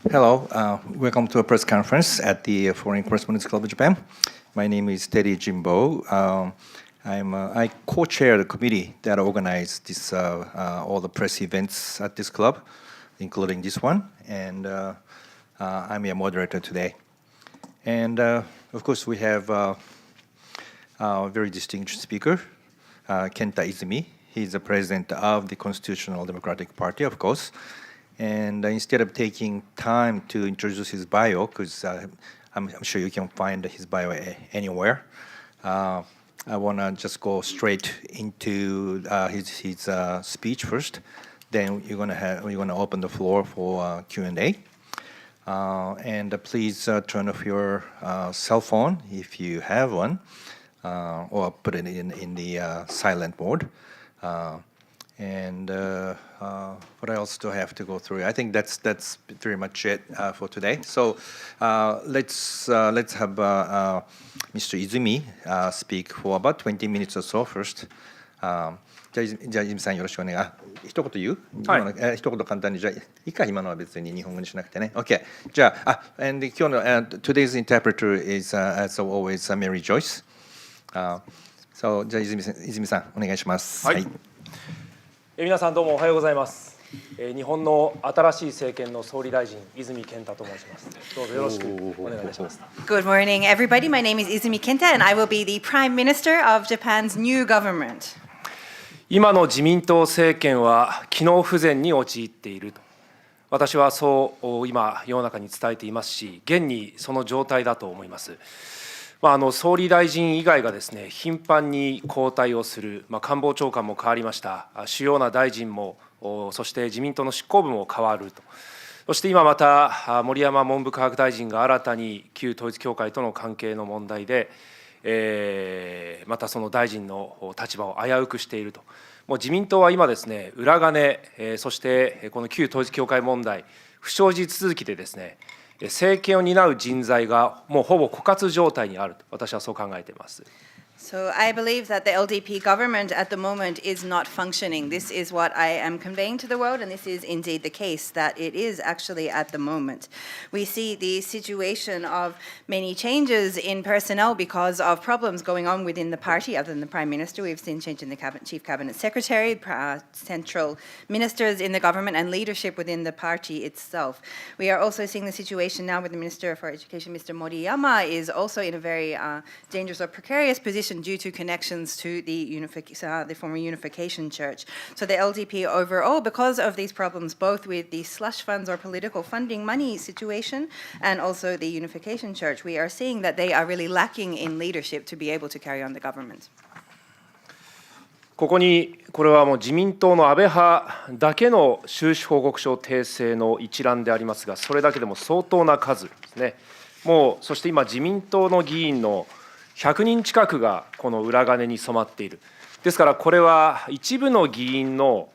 Hello, welcome to a press conference at the Foreign Correspondents Club of Japan. My name is Teddy Jimbo. I co-chair the committee that organized this, all the press events at this club, including this one, and I'm your moderator today. And of course, we have a very distinguished speaker, Kenta Izumi. He's the president of the Constitutional Democratic Party, of course. And instead of taking time to introduce his bio, because I'm sure you can find his bio anywhere, I want to just go straight into his speech first. Then we're going to open the floor for Q&A. And please turn off your cell phone if you have one, or put it in the silent mode. And what else do I have to go through? I think that's very much it for today. So let's have Mr. Izumi speak for about 20 minutes or so first. じゃあ泉さんよろしくお願い。一言言う？はい。一言簡単にじゃあいいか今のは別に日本語にしなくてね。OK。じゃあand 今日のtoday's interpreter is as always Mary Joyce. So じゃあ泉さんお願いします。はい。皆さんどうもおはようございます。日本の新しい政権の総理大臣泉健太と申します。どうぞよろしくお願いいたします。Good morning, everybody. My name is Izumi Kenta, and I will be the Prime Minister of Japan's new government. 今の自民党政権は機能不全に陥っていると。私はそう今世の中に伝えていますし、現にその状態だと思います。総理大臣以外がですね、頻繁に交代をする、官房長官も変わりました、主要な大臣も、そして自民党の執行部も変わると、そして今また森山文部科学大臣が新たに旧統一教会との関係の問題で、またその大臣の立場を危うくしていると、もう自民党は今ですね、裏金、そしてこの旧統一教会問題、不祥事続きでですね、政権を担う人材がもうほぼ枯渇状態にあると私はそう考えています。So I believe that the LDP government at the moment is not functioning. This is what I am conveying to the world, and this is indeed the case, that it is actually at the moment. We see the situation of many changes in personnel because of problems going on within the party. Other than the Prime Minister, we've seen change in the Chief Cabinet Secretary, central ministers in the government, and leadership within the party itself. We are also seeing the situation now with the Minister for Education, Mr. Moriyama, is also in a very dangerous or precarious position due to connections to the former Unification Church. So the LDP overall, because of these problems, both with the slush funds or political funding money situation and also the Unification Church, we are seeing that they are really lacking in leadership to be able to carry on the government. これはもう自民党の安倍派だけの収支報告書訂正の一覧でありますが、それだけでも相当な数ですね。もうそして今自民党の議員の100人近くがこの裏金に染まっている。ですからこれは一部の議員の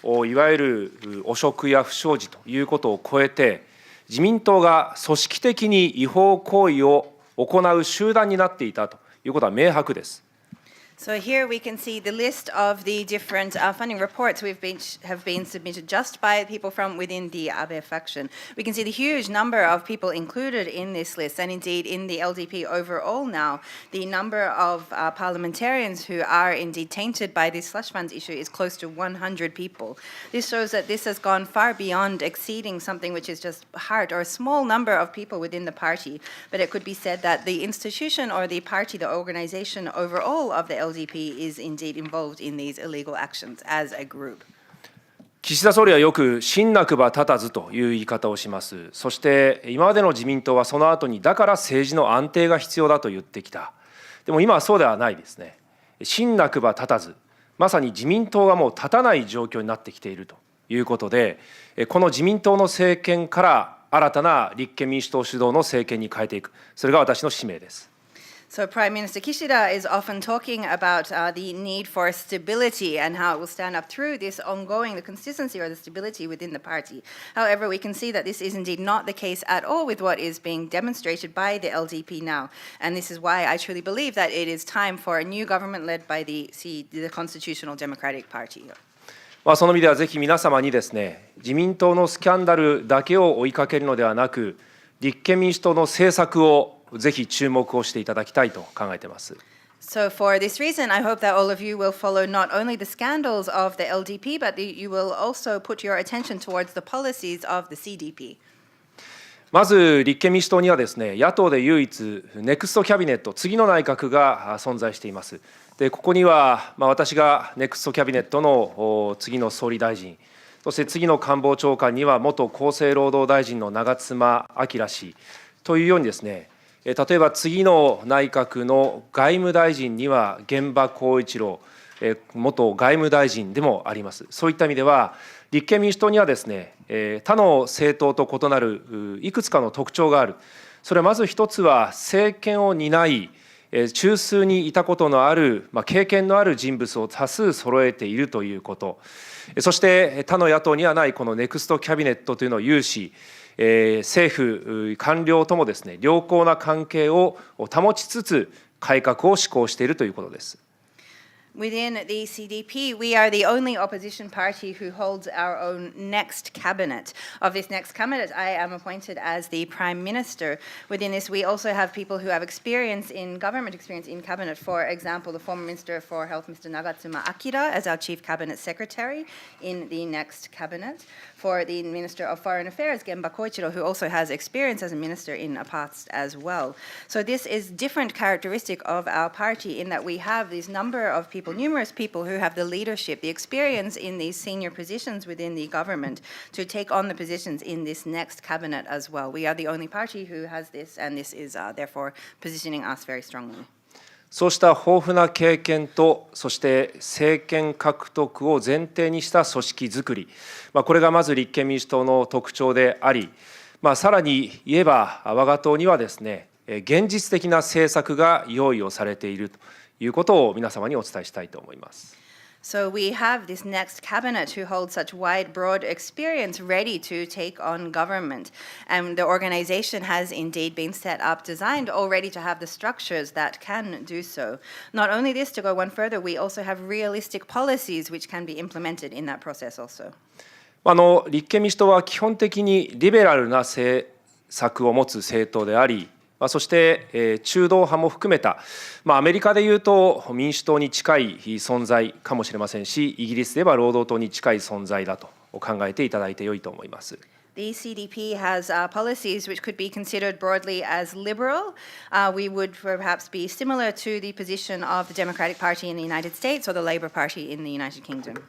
いわゆる汚職や不祥事ということを超えて、自民党が組織的に違法行為を行う集団になっていたということは明白です。So here we can see the list of the different funding reports have been submitted just by people from within the Abe faction. We can see the huge number of people included in this list, and indeed in the LDP overall now, the number of parliamentarians who are indeed tainted by this slush funds issue is close to 100 people. This shows that this has gone far beyond exceeding something which is just heart or a small number of people within the party, but it could be said that the institution or the party, the organization overall of the LDP is indeed involved in these illegal actions as a group. 岸田総理はよく信なくば立たずという言い方をします。そして今までの自民党はその後にだから政治の安定が必要だと言ってきた。でも今はそうではないですね。信なくば立たず、まさに自民党がもう立たない状況になってきているということで、この自民党の政権から新たな立憲民主党主導の政権に変えていく。それが私の使命です。So Prime Minister Kishida is often talking about the need for stability and how it will stand up through this ongoing, the consistency or the stability within the party. However, we can see that this is indeed not the case at all with what is being demonstrated by the LDP now. And this is why I truly believe that it is time for a new government led by the Constitutional Democratic Party. その意味ではぜひ皆様にですね、自民党のスキャンダルだけを追いかけるのではなく、立憲民主党の政策をぜひ注目をしていただきたいと考えています。So for this reason, I hope that all of you will follow not only the scandals of the LDP, but you will also put your attention towards the policies of the CDP. まず立憲民主党にはですね、野党で唯一ネクストキャビネット、次の内閣が存在しています。でここには、私がネクストキャビネットの次の総理大臣、そして次の官房長官には元厚生労働大臣の長妻昭氏というようにですね、例えば次の内閣の外務大臣には玄葉光一郎元外務大臣でもあります。そういった意味では、立憲民主党にはですね、他の政党と異なるいくつかの特徴がある。それはまず一つは、政権を担い、中枢にいたことのある、経験のある人物を多数揃えているということ、そして他の野党にはないこのネクストキャビネットというのを有し、政府官僚ともですね、良好な関係を保ちつつ改革を施行しているということです。Within the CDP, we are the only opposition party who holds our own next cabinet. Of this next cabinet, I am appointed as the Prime Minister. Within this, we also have people who have experience in government, experience in cabinet. For example, the former Minister for Health, Mr. Nagatsuma Akira, as our Chief Cabinet Secretary in the next cabinet. For the Minister of Foreign Affairs, Genba Koichiro, who also has experience as a minister in a past as well. So this is different characteristic of our party in that we have this number of people, numerous people who have the leadership, the experience in these senior positions within the government to take on the positions in this next cabinet as well. We are the only party who has this, and this is therefore positioning us very strongly. そうした豊富な経験と、そして政権獲得を前提にした組織づくり、これがまず立憲民主党の特徴であり、さらに言えば我が党にはですね、現実的な政策が用意をされているということを皆様にお伝えしたいと思います。So we have this next cabinet who holds such wide, broad experience ready to take on government. And the organization has indeed been set up, designed already to have the structures that can do so. Not only this, to go one further, we also have realistic policies which can be implemented in that process also. 立憲民主党は基本的にリベラルな政策を持つ政党であり、そして中道派も含めた、アメリカでいうと民主党に近い存在かもしれませんし、イギリスでは労働党に近い存在だと考えていただいてよいと思います。The CDP has policies which could be considered broadly as liberal. We would perhaps be similar to the position of the Democratic Party in the United States or the Labour Party in the United Kingdom.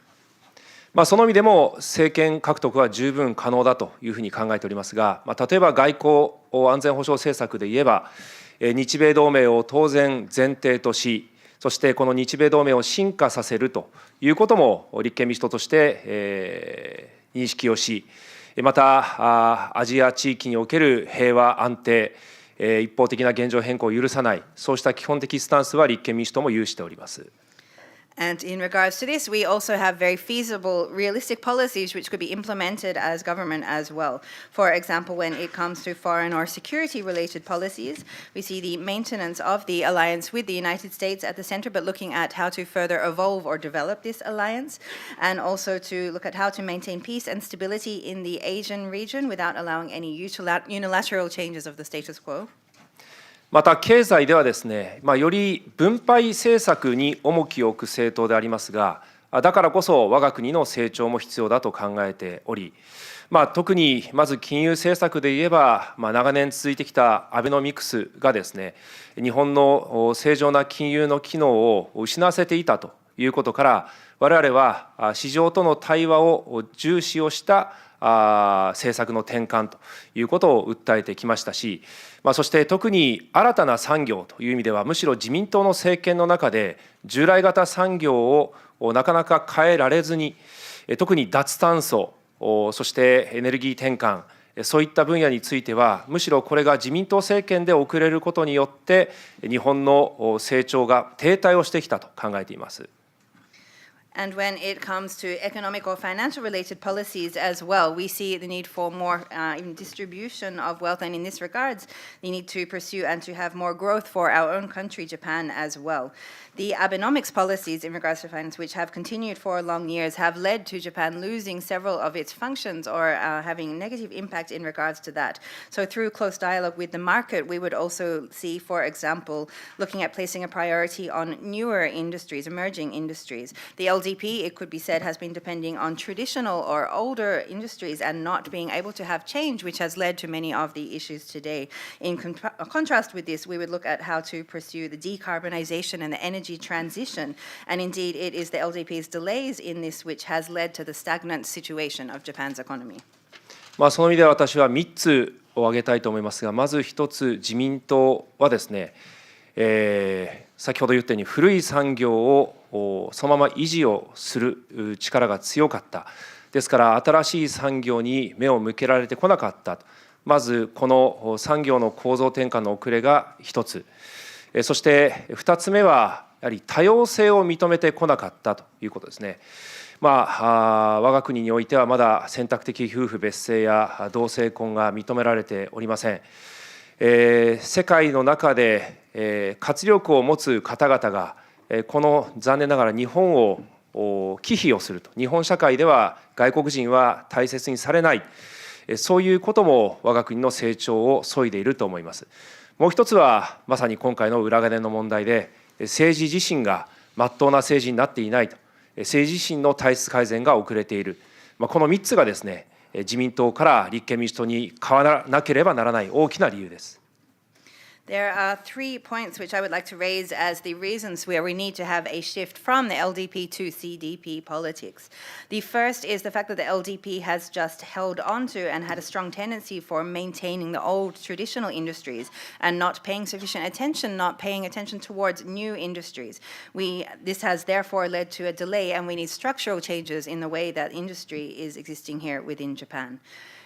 その意味でも政権獲得は十分可能だというふうに考えておりますが、例えば外交安全保障政策で言えば、日米同盟を当然前提とし、そしてこの日米同盟を深化させるということも立憲民主党として、認識をし、またアジア地域における平和安定、一方的な現状変更を許さない、そうした基本的スタンスは立憲民主党も有しております。And in regards to this, we also have very feasible, realistic policies which could be implemented as government as well. For example, when it comes to foreign or security-related policies, we see the maintenance of the alliance with the United States at the center, but looking at how to further evolve or develop this alliance, and also to look at how to maintain peace and stability in the Asian region without allowing any unilateral changes of the status quo. また経済ではですね、より分配政策に重きを置く政党でありますが、だからこそ我が国の成長も必要だと考えており、特にまず金融政策で言えば、長年続いてきたアベノミクスがですね、日本の正常な金融の機能を失わせていたということから、我々は市場との対話を重視をした政策の転換ということを訴えてきましたし、そして特に新たな産業という意味では、むしろ自民党の政権の中で従来型産業をなかなか変えられずに、特に脱炭素、そしてエネルギー転換、そういった分野については、むしろこれが自民党政権で遅れることによって日本の成長が停滞をしてきたと考えています。And when it comes to economic or financial related policies as well, we see the need for more distribution of wealth, and in this regards, the need to pursue and to have more growth for our own country, Japan, as well. The Abenomics policies in regards to finance, which have continued for long years, have led to Japan losing several of its functions or having negative impact in regards to that. So through close dialogue with the market, we would also see, for example, looking at placing a priority on newer industries, emerging industries. The LDP, it could be said, has been depending on traditional or older industries and not being able to have change, which has led to many of the issues today. In contrast with this, we would look at how to pursue the decarbonization and the energy transition. And indeed, it is the LDP's delays in this which has led to the stagnant situation of Japan's economy. その意味では私は3つを挙げたいと思いますが、まず1つ、自民党はですね、先ほど言ったように古い産業をそのまま維持をする力が強かった。ですから新しい産業に目を向けられてこなかった。まずこの産業の構造転換の遅れが1つ。そして2つ目はやはり多様性を認めてこなかったということですね。我が国においてはまだ選択的夫婦別姓や同性婚が認められておりません。世界の中で活力を持つ方々がこの残念ながら日本を忌避をすると、日本社会では外国人は大切にされない、そういうことも我が国の成長を削いでいると思います。もう一つはまさに今回の裏金の問題で、政治自身が真っ当な政治になっていないと、政治自身の体質改善が遅れている、この3つがですね、自民党から立憲民主党に変わらなければならない大きな理由です。There are 3 points which I would like to raise as the reasons where we need to have a shift from the LDP to CDP politics. The first is the fact that the LDP has just held onto and had a strong tendency for maintaining the old traditional industries and not paying sufficient attention, not paying attention towards new industries. This has therefore led to a delay, and we need structural changes in the way that industry is existing here within Japan.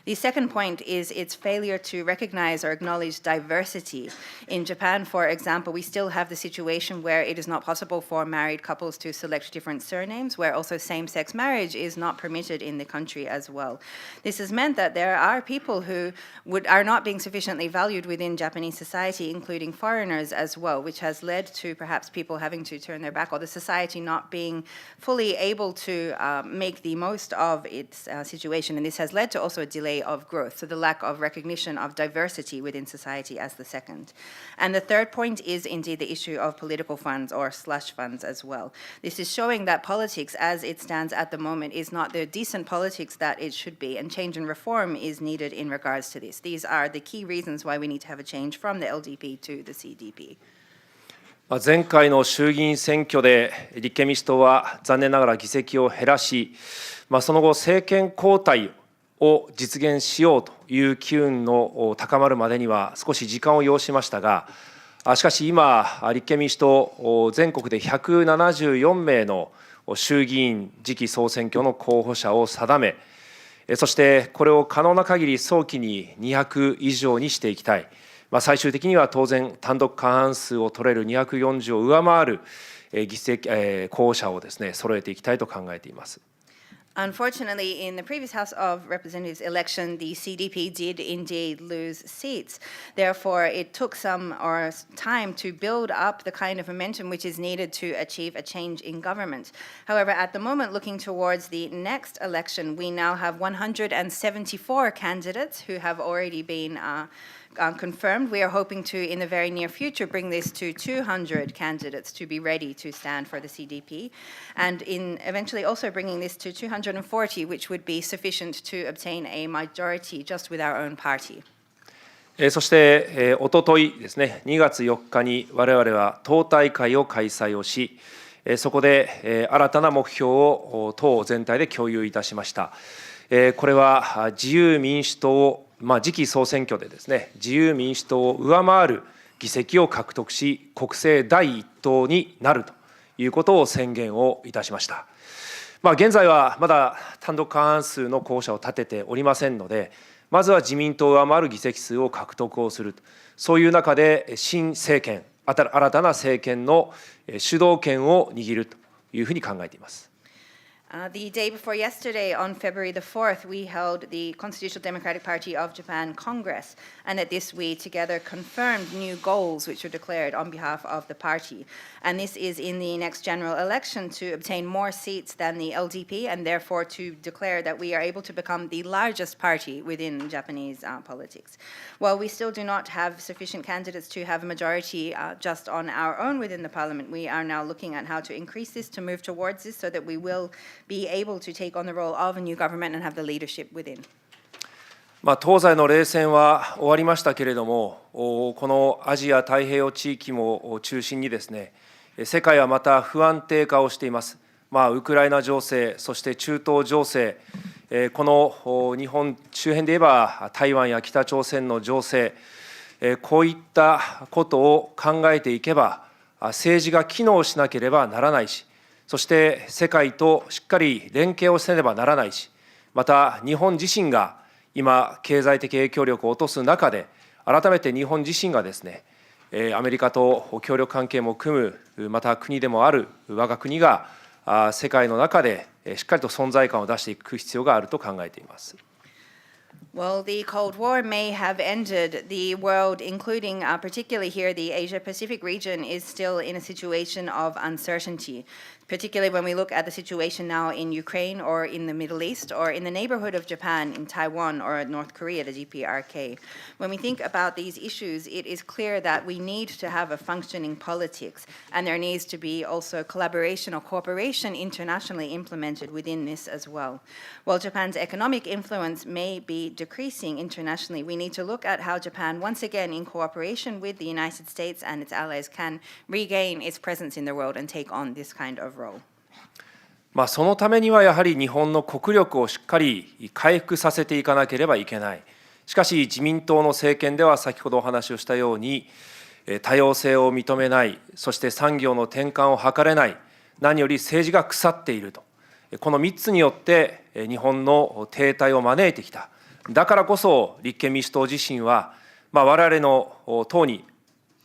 The second point is its failure to recognize or acknowledge diversity. In Japan, for example, we still have the situation where it is not possible for married couples to select different surnames, where also same-sex marriage is not permitted in the country as well. This has meant that there are people who are not being sufficiently valued within Japanese society, including foreigners as well, which has led to perhaps people having to turn their back, or the society not being fully able to make the most of its situation. And this has led to also a delay of growth, so the lack of recognition of diversity within society as the second. And the third point is indeed the issue of political funds or slush funds as well. This is showing that politics as it stands at the moment is not the decent politics that it should be, and change and reform is needed in regards to this. These are the key reasons why we need to have a change from the LDP to the CDP. 前回の衆議院選挙で立憲民主党は残念ながら議席を減らし、その後政権交代を実現しようという機運の高まるまでには少し時間を要しましたが、しかし今立憲民主党全国で174名の衆議院次期総選挙の候補者を定め、そしてこれを可能な限り早期に200以上にしていきたい。最終的には当然単独過半数を取れる240を上回る議席候補者をですね揃えていきたいと考えています。Unfortunately, in the previous House of Representatives election, the CDP did indeed lose seats. Therefore, it took some time to build up the kind of momentum which is needed to achieve a change in government. However, at the moment, looking towards the next election, we now have 174 candidates who have already been confirmed. We are hoping to, in the very near future, bring this to 200 candidates to be ready to stand for the CDP, and in eventually also bringing this to 240, which would be sufficient to obtain a majority just with our own party. そしておとといですね、2月4日に我々は党大会を開催をし、そこで新たな目標を党全体で共有いたしました。これは自由民主党次期総選挙でですね、自由民主党を上回る議席を獲得し、国政第一党になるということを宣言をいたしました。現在はまだ単独過半数の候補者を立てておりませんので、まずは自民党を上回る議席数を獲得をする、そういう中で新政権、新たな政権の主導権を握るというふうに考えています。The day before yesterday, on February the 4th, we held the Constitutional Democratic Party of Japan Congress, and at this we together confirmed new goals which were declared on behalf of the party. And this is in the next general election to obtain more seats than the LDP, and therefore to declare that we are able to become the largest party within Japanese politics. While we still do not have sufficient candidates to have a majority just on our own within the parliament, we are now looking at how to increase this, to move towards this, so that we will be able to take on the role of a new government and have the leadership within. 東西の冷戦は終わりましたけれども、このアジア太平洋地域も中心にですね、世界はまた不安定化をしています。ウクライナ情勢、そして中東情勢、この日本周辺で言えば台湾や北朝鮮の情勢、こういったことを考えていけば、政治が機能しなければならないし、そして世界としっかり連携をせねばならないし、また日本自身が今経済的影響力を落とす中で、改めて日本自身がですね、アメリカと協力関係も組む、また国でもある我が国が世界の中でしっかりと存在感を出していく必要があると考えています。Well, the Cold War may have ended. The world, including particularly here the Asia-Pacific region, is still in a situation of uncertainty, particularly when we look at the situation now in Ukraine or in the Middle East or in the neighborhood of Japan, in Taiwan or North Korea, the DPRK. When we think about these issues, it is clear that we need to have a functioning politics, and there needs to be also collaboration or cooperation internationally implemented within this as well. While Japan's economic influence may be decreasing internationally, we need to look at how Japan, once again in cooperation with the United States and its allies, can regain its presence in the world and take on this kind of role. そのためにはやはり日本の国力をしっかり回復させていかなければいけない。しかし自民党の政権では先ほどお話をしたように、多様性を認めない、そして産業の転換を図れない、何より政治が腐っていると。この3つによって日本の停滞を招いてきた。だからこそ立憲民主党自身は、我々の党に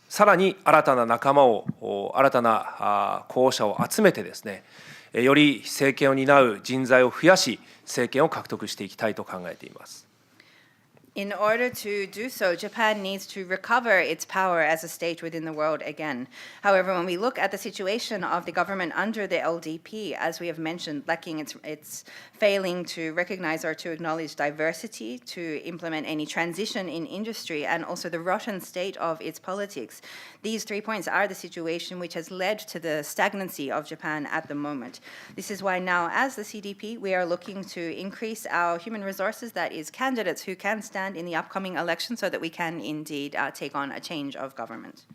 さらに新たな仲間を、新たな候補者を集めてですね、より政権を担う人材を増やし、政権を獲得していきたいと考えています。In order to do so, Japan needs to recover its power as a state within the world again. However, when we look at the situation of the government under the LDP, as we have mentioned, lacking its failing to recognize or to acknowledge diversity, to implement any transition in industry, and also the rotten state of its politics, these 3 points are the situation which has led to the stagnancy of Japan at the moment. This is why now, as the CDP, we are looking to increase our human resources, that is, candidates who can stand in the upcoming election, so that we can indeed take on a change of government.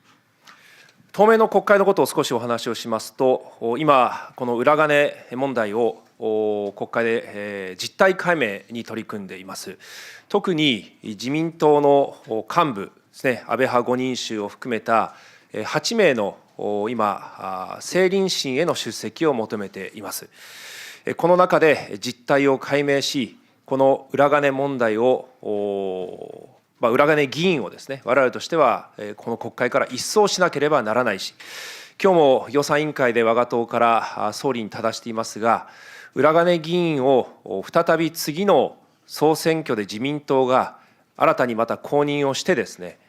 当面の国会のことを少しお話をしますと、今この裏金問題を国会で実態解明に取り組んでいます。特に自民党の幹部ですね、安倍派5人衆を含めた8名の今政倫審への出席を求めています。この中で実態を解明し、この裏金問題を、裏金議員をですね、我々としてはこの国会から一掃しなければならないし、今日も予算委員会で我が党から総理にただしていますが、裏金議員を再び次の総選挙で自民党が新たにまた公認をしてですね、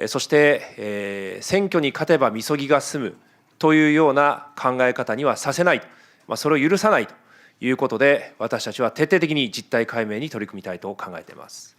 そして選挙に勝てばみそぎが済むというような考え方にはさせない、それを許さないということで、私たちは徹底的に実態解明に取り組みたいと考えています。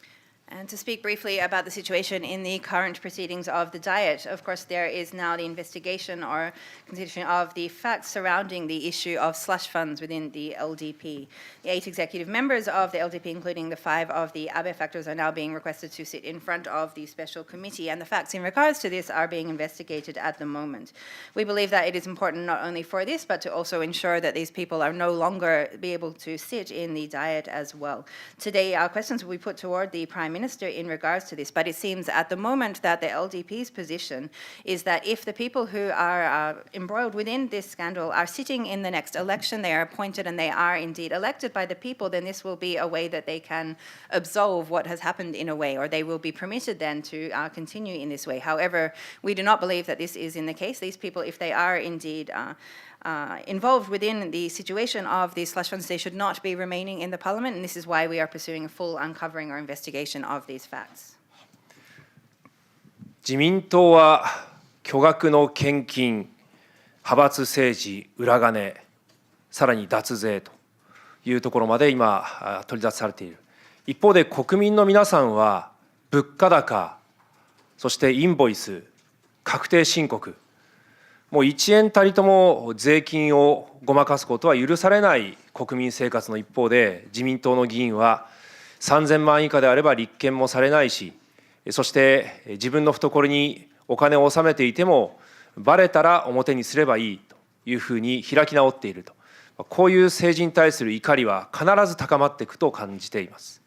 And to speak briefly about the situation in the current proceedings of the Diet, of course, there is now the investigation or consideration of the facts surrounding the issue of slush funds within the LDP. The 8 executive members of the LDP, including the 5 of the Abe factors, are now being requested to sit in front of the special committee, and the facts in regards to this are being investigated at the moment. We believe that it is important not only for this, but to also ensure that these people are no longer be able to sit in the Diet as well. Today, our questions will be put toward the Prime Minister in regards to this, but it seems at the moment that the LDP's position is that if the people who are embroiled within this scandal are sitting in the next election, they are appointed and they are indeed elected by the people, then this will be a way that they can absolve what has happened in a way, or they will be permitted then to continue in this way. However, we do not believe that this is in the case. These people, if they are indeed involved within the situation of these slush funds, they should not be remaining in the parliament, and this is why we are pursuing a full uncovering or investigation of these facts. 自民党は巨額の献金、派閥政治、裏金、さらに脱税というところまで今取り沙汰されている。一方で国民の皆さんは物価高、そしてインボイス、確定申告、もう1円たりとも税金をごまかすことは許されない国民生活の一方で、自民党の議員は3000万以下であれば立憲もされないし、そして自分の懐にお金を納めていてもバレたら表にすればいいというふうに開き直っていると、こういう政治に対する怒りは必ず高まっていくと感じています。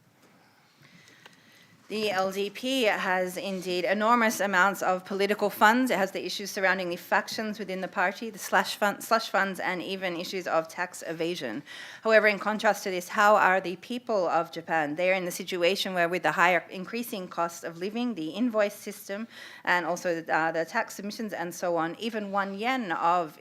The LDP has indeed enormous amounts of political funds. It has the issues surrounding the factions within the party, the slush funds, and even issues of tax evasion. However, in contrast to this, how are the people of Japan? They are in the situation where, with the higher increasing cost of living, the invoice system, and also the tax submissions and so on, even 1 yen of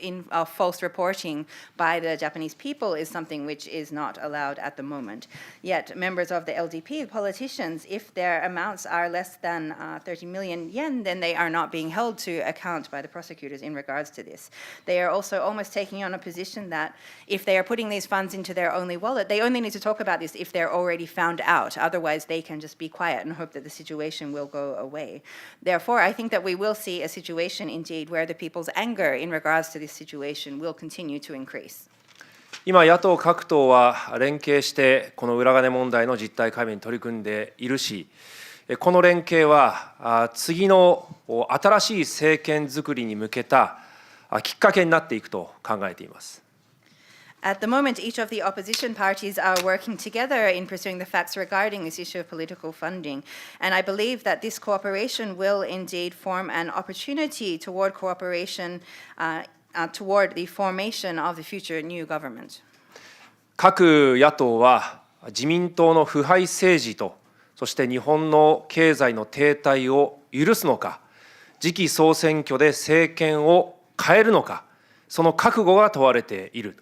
false reporting by the Japanese people is something which is not allowed at the moment. Yet, members of the LDP, politicians, if their amounts are less than 30 million yen, then they are not being held to account by the prosecutors in regards to this. They are also almost taking on a position that if they are putting these funds into their only wallet, they only need to talk about this if they're already found out. Otherwise, they can just be quiet and hope that the situation will go away. Therefore, I think that we will see a situation indeed where the people's anger in regards to this situation will continue to increase. 今、野党各党は連携して、この裏金問題の実態解明に取り組んでいるし、この連携は次の新しい政権作りに向けたきっかけになっていくと考えています。At the moment, each of the opposition parties are working together in pursuing the facts regarding this issue of political funding. And I believe that this cooperation will indeed form an opportunity toward cooperation toward the formation of the future new government. 各野党は自民党の腐敗政治と、そして日本の経済の停滞を許すのか、次期総選挙で政権を変えるのか、その覚悟が問われている。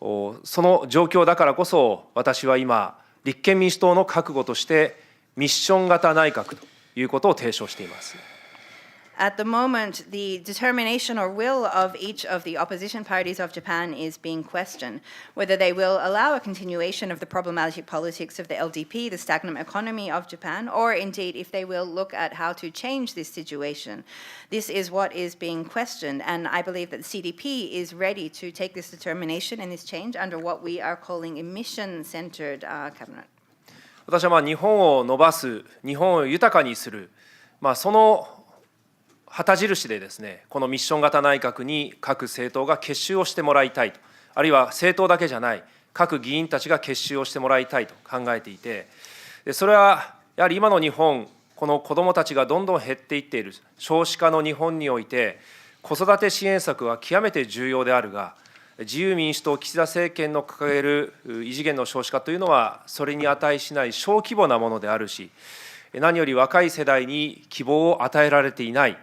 その状況だからこそ、私は今、立憲民主党の覚悟としてミッション型内閣ということを提唱しています。At the moment, the determination or will of each of the opposition parties of Japan is being questioned. Whether they will allow a continuation of the problematic politics of the LDP, the stagnant economy of Japan, or indeed if they will look at how to change this situation. This is what is being questioned, and I believe that the CDP is ready to take this determination and this change under what we are calling a mission-centered cabinet. 私は日本を伸ばす、日本を豊かにする、その旗印でですね、このミッション型内閣に各政党が結集をしてもらいたいと、あるいは政党だけじゃない、各議員たちが結集をしてもらいたいと考えていて、それはやはり今の日本、この子どもたちがどんどん減っていっている少子化の日本において、子育て支援策は極めて重要であるが、自由民主党、岸田政権の掲げる異次元の少子化というのは、それに値しない小規模なものであるし、何より若い世代に希望を与えられていない。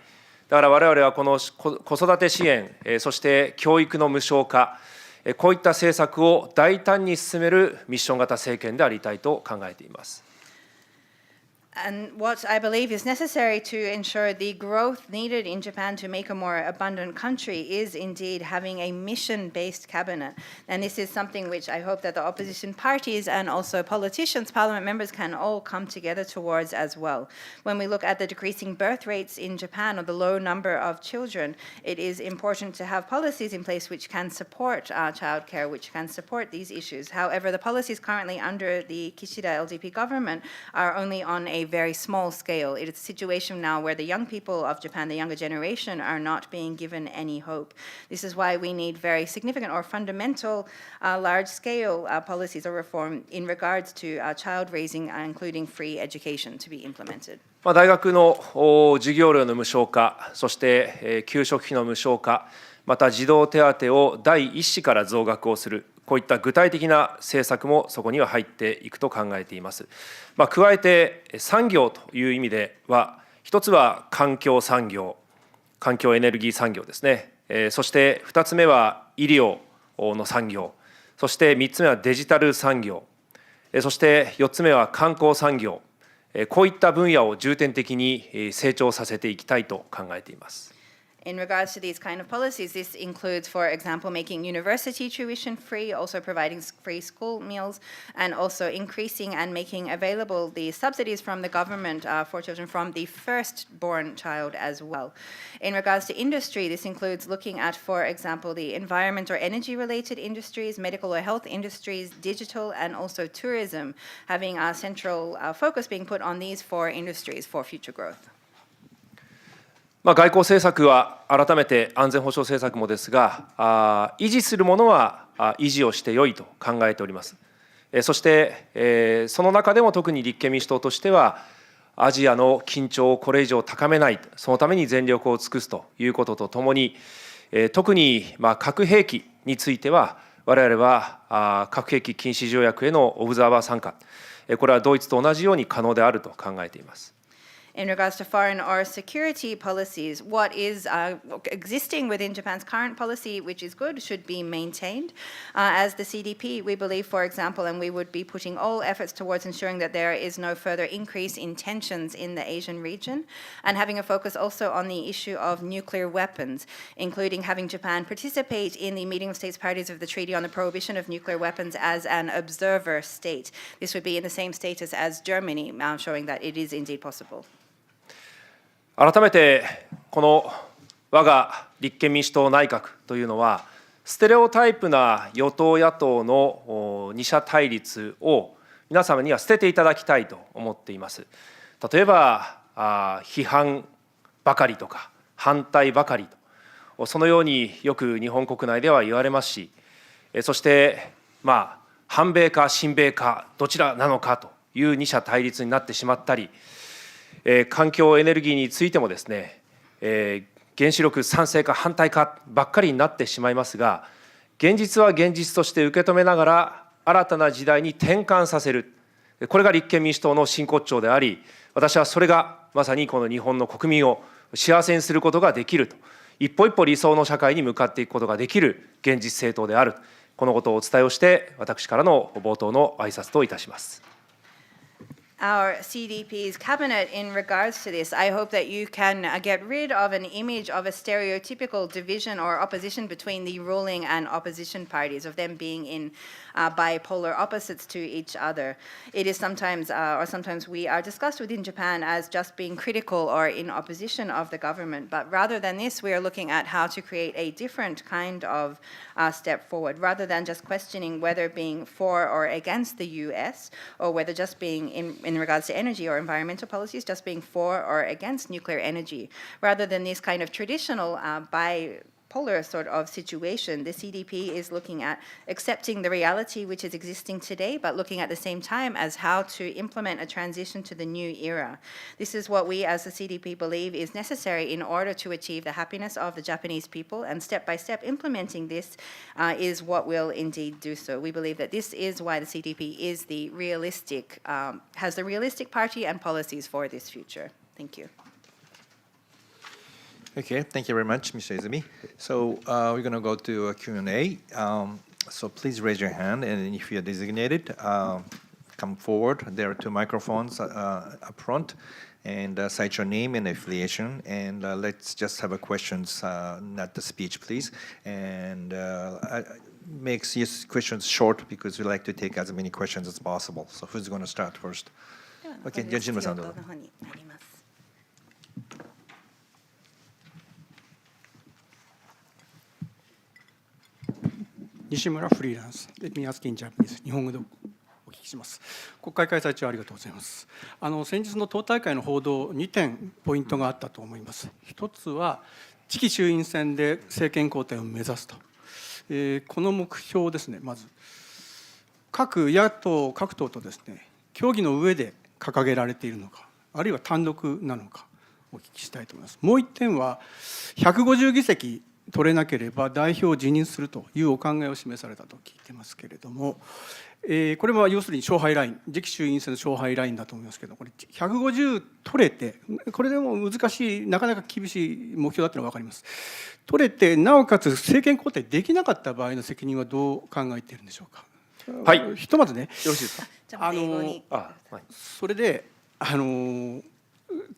だから我々はこの子育て支援、そして教育の無償化、こういった政策を大胆に進めるミッション型政権でありたいと考えています。And what I believe is necessary to ensure the growth needed in Japan to make a more abundant country is indeed having a mission-based cabinet. And this is something which I hope that the opposition parties and also politicians, parliament members can all come together towards as well. When we look at the decreasing birth rates in Japan or the low number of children, it is important to have policies in place which can support childcare, which can support these issues. However, the policies currently under the Kishida LDP government are only on a very small scale. It is a situation now where the young people of Japan, the younger generation, are not being given any hope. This is why we need very significant or fundamental large-scale policies or reform in regards to child raising, including free education, to be implemented. 大学の授業料の無償化、そして給食費の無償化、また児童手当を第一子から増額をする。こういった具体的な政策もそこには入っていくと考えています。加えて産業という意味では、一つは環境産業、環境エネルギー産業ですね。そして2つ目は医療の産業、そして3つ目はデジタル産業、そして4つ目は観光産業、こういった分野を重点的に成長させていきたいと考えています。In regards to these kind of policies, this includes, for example, making university tuition free, also providing free school meals, and also increasing and making available the subsidies from the government for children from the firstborn child as well. In regards to industry, this includes looking at, for example, the environment or energy-related industries, medical or health industries, digital, and also tourism, having a central focus being put on these four industries for future growth. 外交政策は改めて安全保障政策もですが、維持するものは維持をしてよいと考えております。そしてその中でも特に立憲民主党としてはアジアの緊張をこれ以上高めない、そのために全力を尽くすということとともに、特に核兵器については我々は核兵器禁止条約へのオブザーバー参加、これはドイツと同じように可能であると考えています。In regards to foreign or security policies, what is existing within Japan's current policy, which is good, should be maintained. As the CDP, we believe, for example, and we would be putting all efforts towards ensuring that there is no further increase in tensions in the Asian region, and having a focus also on the issue of nuclear weapons, including having Japan participate in the meeting of states parties of the Treaty on the Prohibition of Nuclear Weapons as an observer state. This would be in the same status as Germany, showing that it is indeed possible. 改めてこの我が立憲民主党内閣というのはステレオタイプな与党野党の二者対立を皆様には捨てていただきたいと思っています。例えば批判ばかりとか反対ばかりと、そのようによく日本国内では言われますし、そして反米か親米かどちらなのかという二者対立になってしまったり、環境エネルギーについてもですね、原子力賛成か反対かばっかりになってしまいますが、現実は現実として受け止めながら新たな時代に転換させる、これが立憲民主党の真骨頂であり、私はそれがまさにこの日本の国民を幸せにすることができると、一歩一歩理想の社会に向かっていくことができる現実政党である、このことをお伝えをして私からの冒頭の挨拶といたします。Our CDP's cabinet in regards to this, I hope that you can get rid of an image of a stereotypical division or opposition between the ruling and opposition parties, of them being in bipolar opposites to each other. It is sometimes we are discussed within Japan as just being critical or in opposition of the government, but rather than this, we are looking at how to create a different kind of step forward, rather than just questioning whether being for or against the US, or whether just being in regards to energy or environmental policies, just being for or against nuclear energy. Rather than this kind of traditional bipolar sort of situation, the CDP is looking at accepting the reality which is existing today, but looking at the same time as how to implement a transition to the new era. This is what we as the CDP believe is necessary in order to achieve the happiness of the Japanese people, and step by step implementing this is what will indeed do so. We believe that this is why the CDP is the realistic, has the realistic party and policies for this future. Thank you. Okay, thank you very much, Mr. Izumi. So we're going to go to a Q&A. So please raise your hand, and if you're designated, come forward. There are two microphones up front, and cite your name and affiliation. And let's just have a questions, not the speech, please. And make these questions short because we like to take as many questions as possible. So who's going to start first? Okay, Jojima-san. 西村フリーランスで宮崎ジャパニーズ日本語でお聞きします。国会開催中ありがとうございます。先日の党大会の報道2点ポイントがあったと思います。一つは次期衆院選で政権交代を目指すと、この目標ですね。まず各野党各党とですね協議の上で掲げられているのか、あるいは単独なのかお聞きしたいと思います。もう一点は150議席取れなければ代表を辞任するというお考えを示されたと聞いてますけれども、これは要するに勝敗ライン、次期衆院選の勝敗ラインだと思いますけど、これ150取取れて、これでも難しい、なかなか厳しい目標だっていうのは分かります。取れて、なおかつ政権交代できなかった場合の責任はどう考えているんでしょうか。はい、ひとまずね、よろしいですか。それで、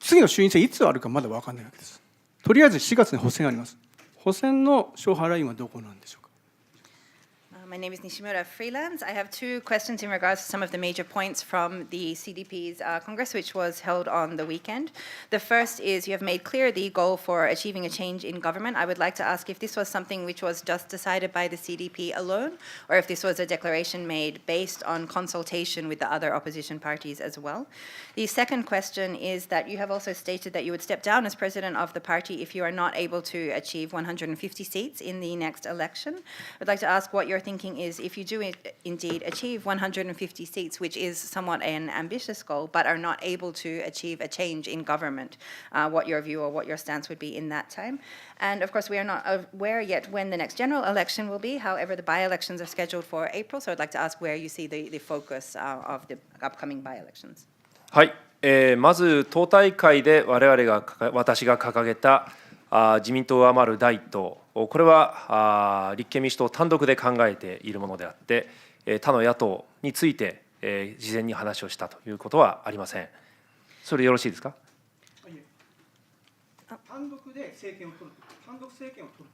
次の衆院選いつあるかまだ分からないわけです。とりあえず4月に補選あります。補選の勝敗ラインはどこなんでしょうか。My name is Nishimura Freelance. I have two questions in regards to some of the major points from the CDP's Congress, which was held on the weekend. The first is you have made clear the goal for achieving a change in government. I would like to ask if this was something which was just decided by the CDP alone, or if this was a declaration made based on consultation with the other opposition parties as well. The second question is that you have also stated that you would step down as president of the party if you are not able to achieve 150 seats in the next election. I'd like to ask what you're thinking is if you do indeed achieve 150 seats, which is somewhat an ambitious goal, but are not able to achieve a change in government, what your view or what your stance would be in that time. And of course, we are not aware yet when the next general election will be. However, the by-elections are scheduled for April, so I'd like to ask where you see the focus of the upcoming by-elections. はい、まず党大会で私が掲げた自民党を上回る第一党、これは立憲民主党単独で考えているものであって、他の野党について事前に話をしたということはありません。それでよろしいですか。単独で政権を取る、単独政権を取る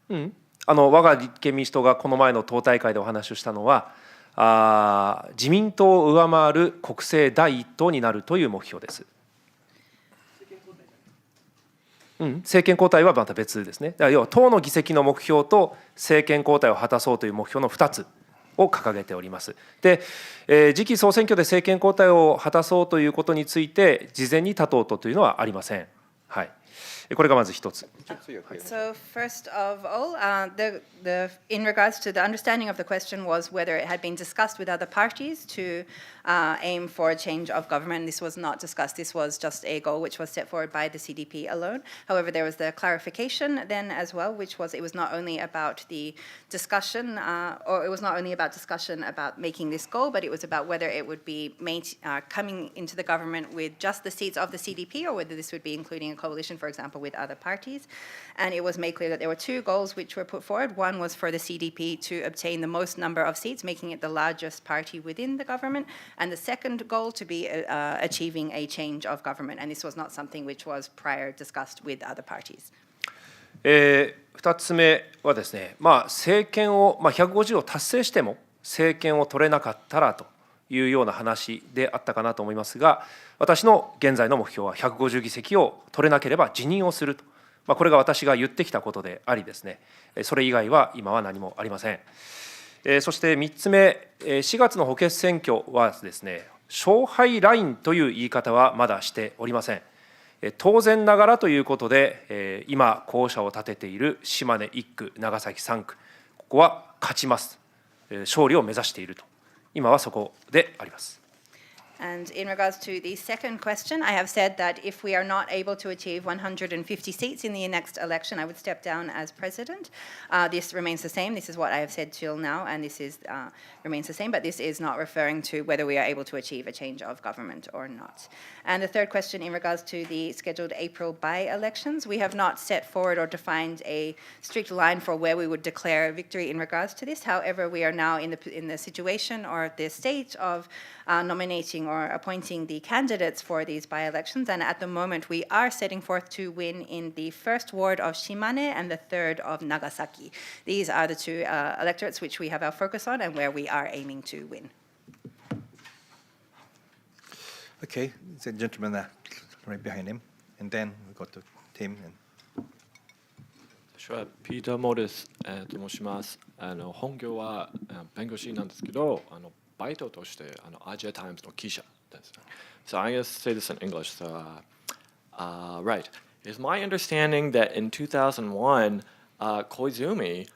というんですか。我が立憲民主党がこの前の党大会でお話をしたのは、自民党を上回る国政第一党になるという目標です。政権交代はまた別ですね。だから要は党の議席の目標と政権交代を果たそうという目標の2つを掲げております。で、次期総選挙で政権交代を果たそうということについて事前に他党というのはありません。はい。これがまず一つ。So first of all, in regards to the understanding of the question was whether it had been discussed with other parties to aim for a change of government. This was not discussed. This was just a goal which was set forward by the CDP alone. However, there was the clarification then as well, which was it was not only about the discussion, or it was not only about discussion about making this goal, but it was about whether it would be coming into the government with just the seats of the CDP, or whether this would be including a coalition, for example, with other parties. And it was made clear that there were two goals which were put forward. One was for the CDP to obtain the most number of seats, making it the largest party within the government, and the second goal to be achieving a change of government. And this was not something which was prior discussed with other parties. 2つ目はですね、政権を、150を達成しても政権を取れなかったらというような話であったかなと思いますが、私の現在の目標は150議席を取れなければ辞任をすると、これが私が言ってきたことでありですね、それ以外は今は何もありません。そして3つ目、4月の補欠選挙はですね、勝敗ラインという言い方はまだしておりません。当然ながらということで、今候補者を立てている島根1区、長崎3区、ここは勝ちます。勝利を目指していると、今はそこであります。And in regards to the second question, I have said that if we are not able to achieve 150 seats in the next election, I would step down as president. This remains the same. This is what I have said till now, and this remains the same, but this is not referring to whether we are able to achieve a change of government or not. And the third question in regards to the scheduled April by-elections, we have not set forward or defined a strict line for where we would declare victory in regards to this. However, we are now in the situation or the stage of nominating or appointing the candidates for these by-elections, and at the moment we are setting forth to win in the first ward of Shimane and the third of Nagasaki. These are the two electorates which we have our focus on and where we are aiming to win. Okay, the gentleman right behind him, and then we got to Tim. 私はピーター・モーレスと申します。本業は弁護士なんですけど、バイトとしてアジアタイムズの記者です。So I guess say this in English. So, right. It's my understanding that in 2001, Koizumi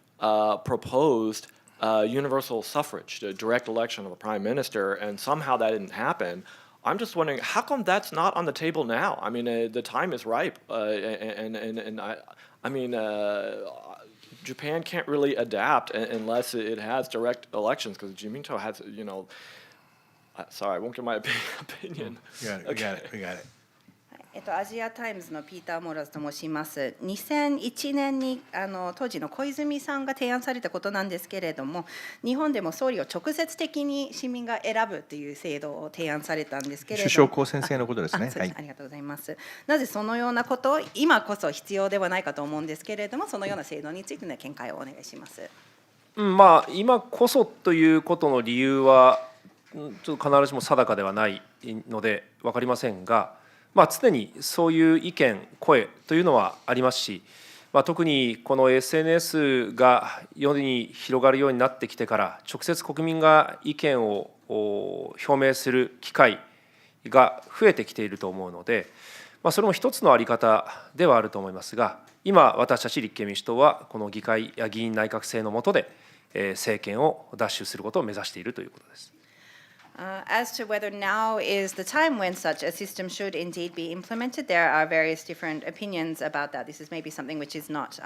proposed universal suffrage, the direct election of the prime minister, and somehow that didn't happen. I'm just wondering, how come that's not on the table now? I mean, the time is ripe, and I mean, Japan can't really adapt unless it has direct elections, because Jiminto has, sorry, I won't give my opinion. We got it. アジアタイムズのピーター・モーラズと申します。2001年に当時の小泉さんが提案されたことなんですけれども、日本でも総理を直接的に市民が選ぶという制度を提案されたんですけれども、首相公選制のことですね。はい、ありがとうございます。なぜそのようなことを今こそ必要ではないかと思うんですけれども、そのような制度についての見解をお願いします。今こそということの理由はちょっと必ずしも定かではないので分かりませんが、常にそういう意見声というのはありますし、特にこの SNS が世に広がるようになってきてから直接国民が意見を表明する機会が増えてきていると思うので、それも一つの在り方ではあると思いますが、今私たち立憲民主党はこの議会や議院内閣制の下で政権を奪取することを目指しているということです。As to whether now is the time when such a system should indeed be implemented, there are various different opinions about that. This is maybe something which is not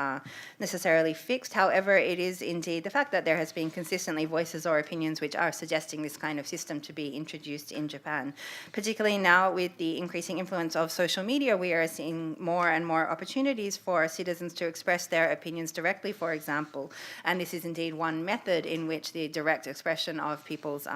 necessarily fixed. However, it is indeed the fact that there has been consistently voices or opinions which are suggesting this kind of system to be introduced in Japan. Particularly now with the increasing influence of social media, we are seeing more and more opportunities for citizens to express their opinions directly, for example. And this is indeed one method in which the direct expression of people's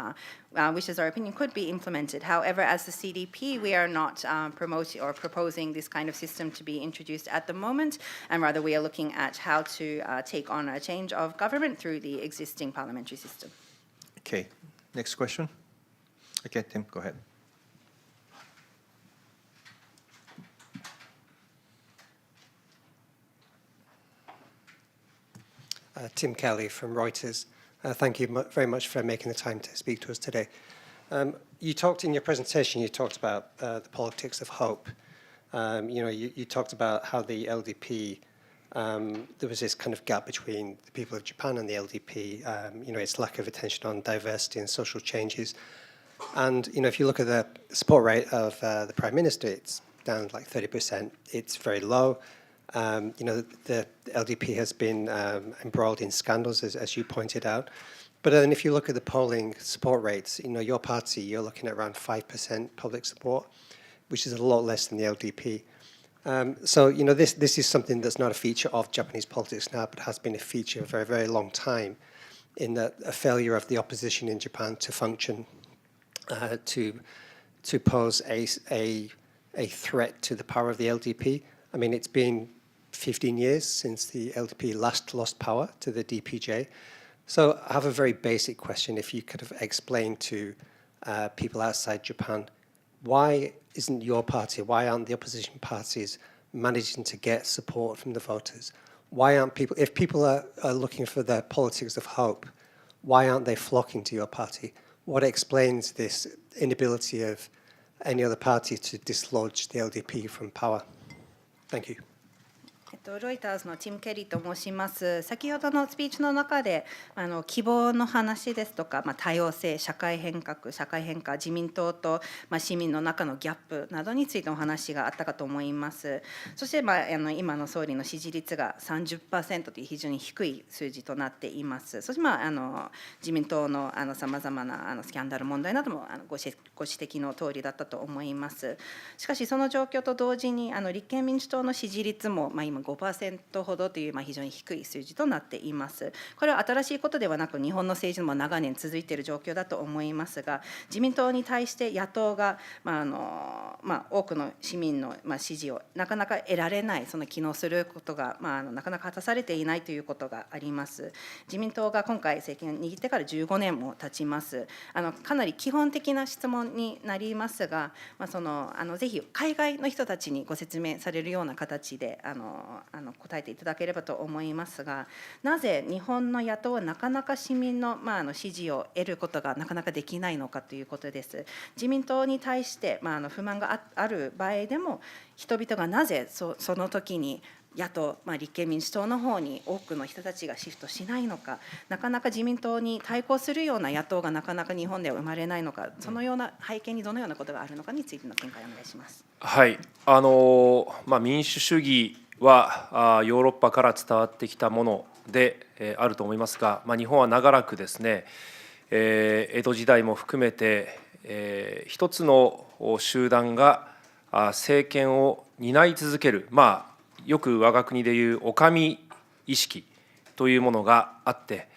wishes or opinion could be implemented. However, as the CDP, we are not promoting or proposing this kind of system to be introduced at the moment, and rather we are looking at how to take on a change of government through the existing parliamentary system. Okay, next question. Okay, Tim, go ahead. Tim Kelly from Reuters. Thank you very much for making the time to speak to us today. You talked in your presentation, you talked about the politics of hope. You talked about how the LDP, there was this kind of gap between the people of Japan and the LDP, its lack of attention on diversity and social changes. And, if you look at the support rate of the Prime Minister, it's down like 30%. It's very low. The LDP has been embroiled in scandals, as you pointed out. But then if you look at the polling support rates, your party, you're looking at around 5% public support, which is a lot less than the LDP. So, this is something that's not a feature of Japanese politics now, but has been a feature for a very, very long time, in that a failure of the opposition in Japan to function, to pose a threat to the power of the LDP. I mean, it's been 15 years since the LDP last lost power to the DPJ. So I have a very basic question. If you could have explained to people outside Japan, why isn't your party, why aren't the opposition parties managing to get support from the voters? Why aren't people, if people are looking for the politics of hope, why aren't they flocking to your party? What explains this inability of any other party to dislodge the LDP from power? Thank you. ロイターズのティム・ケリーと申します。先ほどのスピーチの中で希望の話ですとか、多様性、社会変化、自民党と市民の中のギャップなどについてお話があったかと思います。そして今の総理の支持率が 30% という非常に低い数字となっています。そして自民党のさまざまなスキャンダル問題などもご指摘の通りだったと思います。しかしその状況と同時に立憲民主党の支持率も今5% ほどという非常に低い数字となっています。これは新しいことではなく日本の政治も長年続いている状況だと思いますが、自民党に対して野党が多くの市民の支持をなかなか得られない、その機能することがなかなか果たされていないということがあります。自民党が今回政権を握ってから15年も経ちます。かなり基本的な質問になりますが、ぜひ海外の人たちにご説明されるような形で答えていただければと思いますが、なぜ日本の野党はなかなか市民の支持を得ることがなかなかできないのかということです。自民党に対して不満がある場合でも、人々がなぜその時に野党、立憲民主党の方に多くの人たちがシフトしないのか、なかなか自民党に対抗するような野党がなかなか日本では生まれないのか、そのような背景にどのようなことがあるのかについての見解をお願いします。はい、民主主義はヨーロッパから伝わってきたものであると思いますが、日本は長らくですね、江戸時代も含めて一つの集団が政権を担い続ける、よく我が国でいうお上意識というものがあって、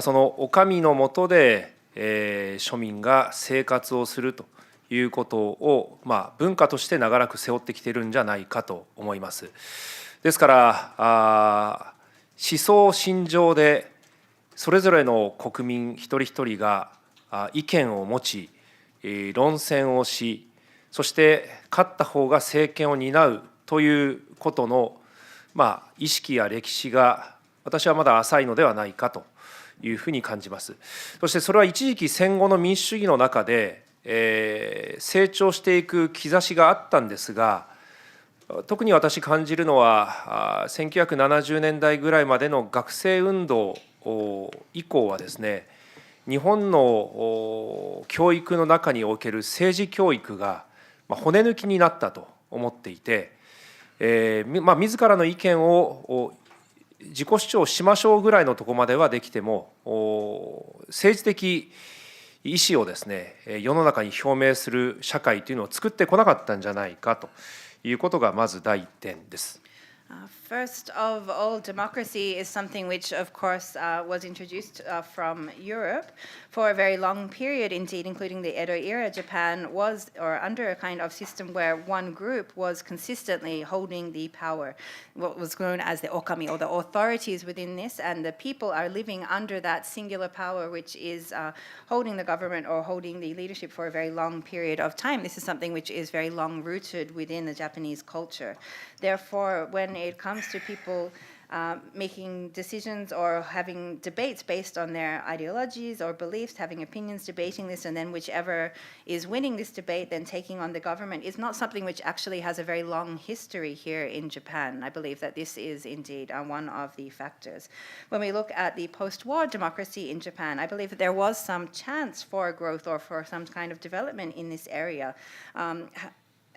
そのお上の下で、庶民が生活をするということを、文化として長らく背負ってきているんじゃないかと思います。ですから思想信条でそれぞれの国民一人一人が意見を持ち論戦をし、そして勝った方が政権を担うということの意識や歴史が私はまだ浅いのではないかというふうに感じます。そしてそれは一時期戦後の民主主義の中で成長していく兆しがあったんですが、特に私感じるのは1970年代ぐらいまでの学生運動以降はですね、日本の教育の中における政治教育が骨抜きになったと思っていて、自らの意見を自己主張しましょうぐらいのところまではできても、政治的意思をですね、世の中に表明する社会というのを作ってこなかったんじゃないかということがまず第一点です。First of all, democracy is something which, of course, was introduced from Europe for a very long period. Indeed, including the Edo era, Japan was under a kind of system where one group was consistently holding the power, what was known as the okami, or the authorities within this, and the people are living under that singular power, which is holding the government or holding the leadership for a very long period of time. This is something which is very long rooted within the Japanese culture. Therefore, when it comes to people making decisions or having debates based on their ideologies or beliefs, having opinions, debating this, and then whichever is winning this debate, then taking on the government, is not something which actually has a very long history here in Japan. I believe that this is indeed one of the factors. When we look at the post-war democracy in Japan, I believe that there was some chance for growth or for some kind of development in this area.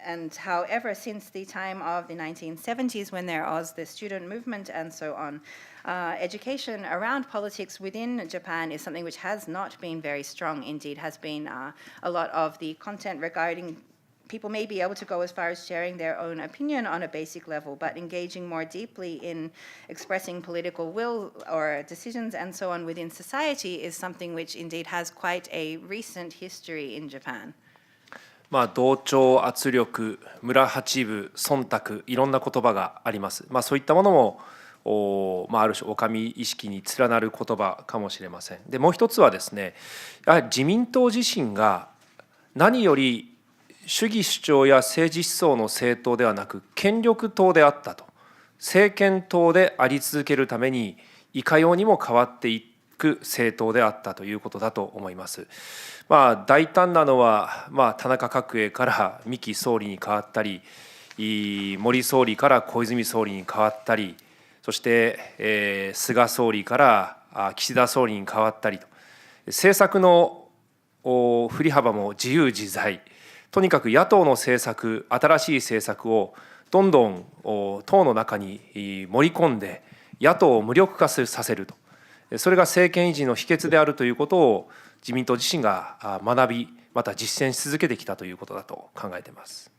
And however, since the time of the 1970s, when there was the student movement and so on, education around politics within Japan is something which has not been very strong. Indeed, has been a lot of the content regarding people may be able to go as far as sharing their own opinion on a basic level, but engaging more deeply in expressing political will or decisions and so on within society is something which indeed has quite a recent history in Japan. 同調圧力、村八分、忖度、いろんな言葉があります。そういったものもある種お上意識に連なる言葉かもしれません。でもう一つはですね、やはり自民党自身が何より主義主張や政治思想の政党ではなく権力党であったと、政権党であり続けるためにいかようにも変わっていく政党であったということだと思います。大胆なのは、田中角栄から三木総理に変わったり、森総理から小泉総理に変わったり、そして、菅総理から岸田総理に変わったりと、政策の振り幅も自由自在、とにかく野党の政策、新しい政策をどんどん党の中に盛り込んで野党を無力化させると、それが政権維持の秘訣であるということを自民党自身が学び、また実践し続けてきたということだと考えています。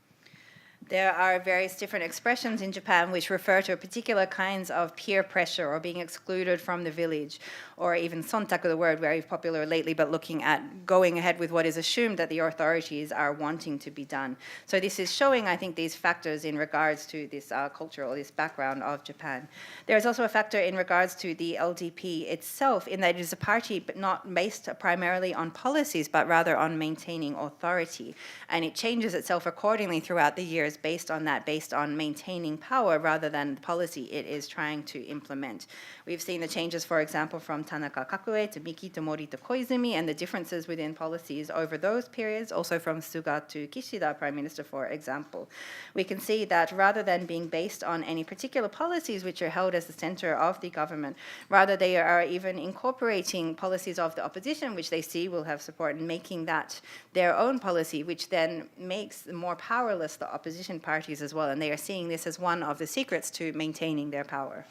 There are various different expressions in Japan which refer to particular kinds of peer pressure or being excluded from the village, or even sontaku, the word very popular lately, but looking at going ahead with what is assumed that the authorities are wanting to be done. So this is showing, I think, these factors in regards to this culture or this background of Japan. There is also a factor in regards to the LDP itself, in that it is a party but not based primarily on policies, but rather on maintaining authority. And it changes itself accordingly throughout the years based on that, based on maintaining power rather than the policy it is trying to implement. We've seen the changes, for example, from Tanaka Kakue to Miki to Mori to Koizumi, and the differences within policies over those periods, also from Suga to Kishida, Prime Minister, for example. We can see that rather than being based on any particular policies which are held as the center of the government, rather they are even incorporating policies of the opposition, which they see will have support, and making that their own policy, which then makes more powerless the opposition parties as well, and they are seeing this as one of the secrets to maintaining their power.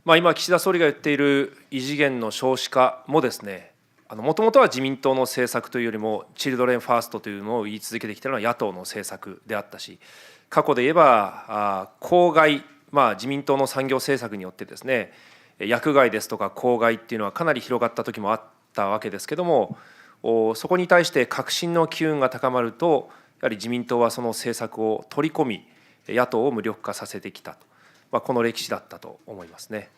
今岸田総理が言っている異次元の少子化もですね、もともとは自民党の政策というよりもチルドレンファーストというのを言い続けてきたのは野党の政策であったし、過去で言えば公害、自民党の産業政策によってですね、薬害ですとか公害っていうのはかなり広がった時もあったわけですけども、そこに対して革新の機運が高まると、やはり自民党はその政策を取り込み、野党を無力化させてきたと、この歴史だったと思いますね。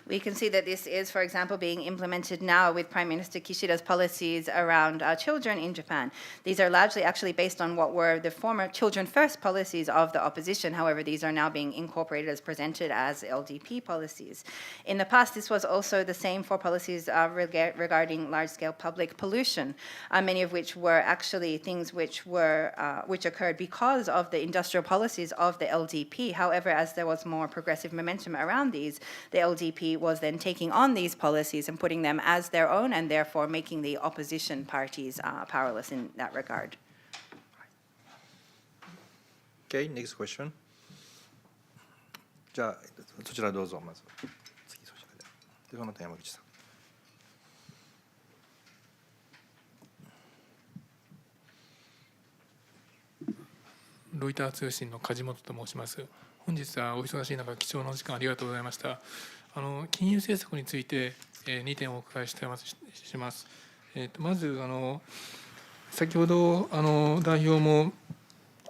We can see that this is, for example, being implemented now with Prime Minister Kishida's policies around children in Japan. These are largely actually based on what were the former children first policies of the opposition. However, these are now being incorporated as presented as LDP policies. In the past, this was also the same for policies regarding large-scale public pollution, many of which were actually things which occurred because of the industrial policies of the LDP. However, as there was more progressive momentum around these, the LDP was then taking on these policies and putting them as their own, and therefore making the opposition parties powerless in that regard. Okay, next question. じゃあそちらどうぞ。まず次そちらで。でその点山口さん。ロイター通信の梶本と申します。本日はお忙しい中、貴重なお時間ありがとうございました。金融政策について2点お伺いします。まず先ほど代表も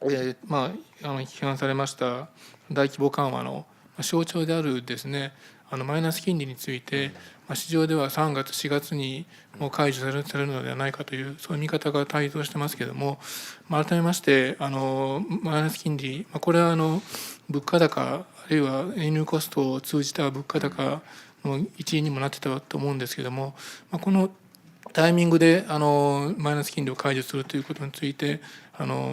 批判されました大規模緩和の象徴であるですね、マイナス金利について市場では3月4月にもう解除されるのではないかというそういう見方が台頭してますけれども、改めましてマイナス金利、これは物価高あるいは輸入コストを通じた物価高の一因にもなってたと思うんですけれども、このタイミングでマイナス金利を解除するということについて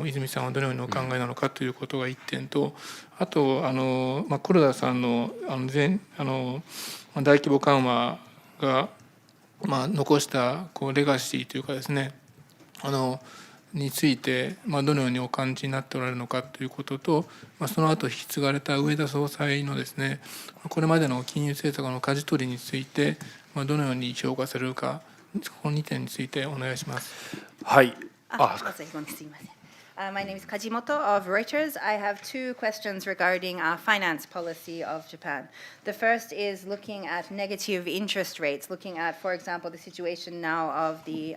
泉さんはどのようにお考えなのかということが1点と、あと黒田さんの大規模緩和が残したレガシーというかですねについてどのようにお感じになっておられるのかということと、その後引き継がれた植田総裁のですねこれまでの金融政策の舵取りについてどのように評価されるか、この2点についてお願いします。はい。My name is Kajimoto of Reuters. I have two questions regarding finance policy of Japan. The first is looking at negative interest rates, looking at, for example, the situation now of the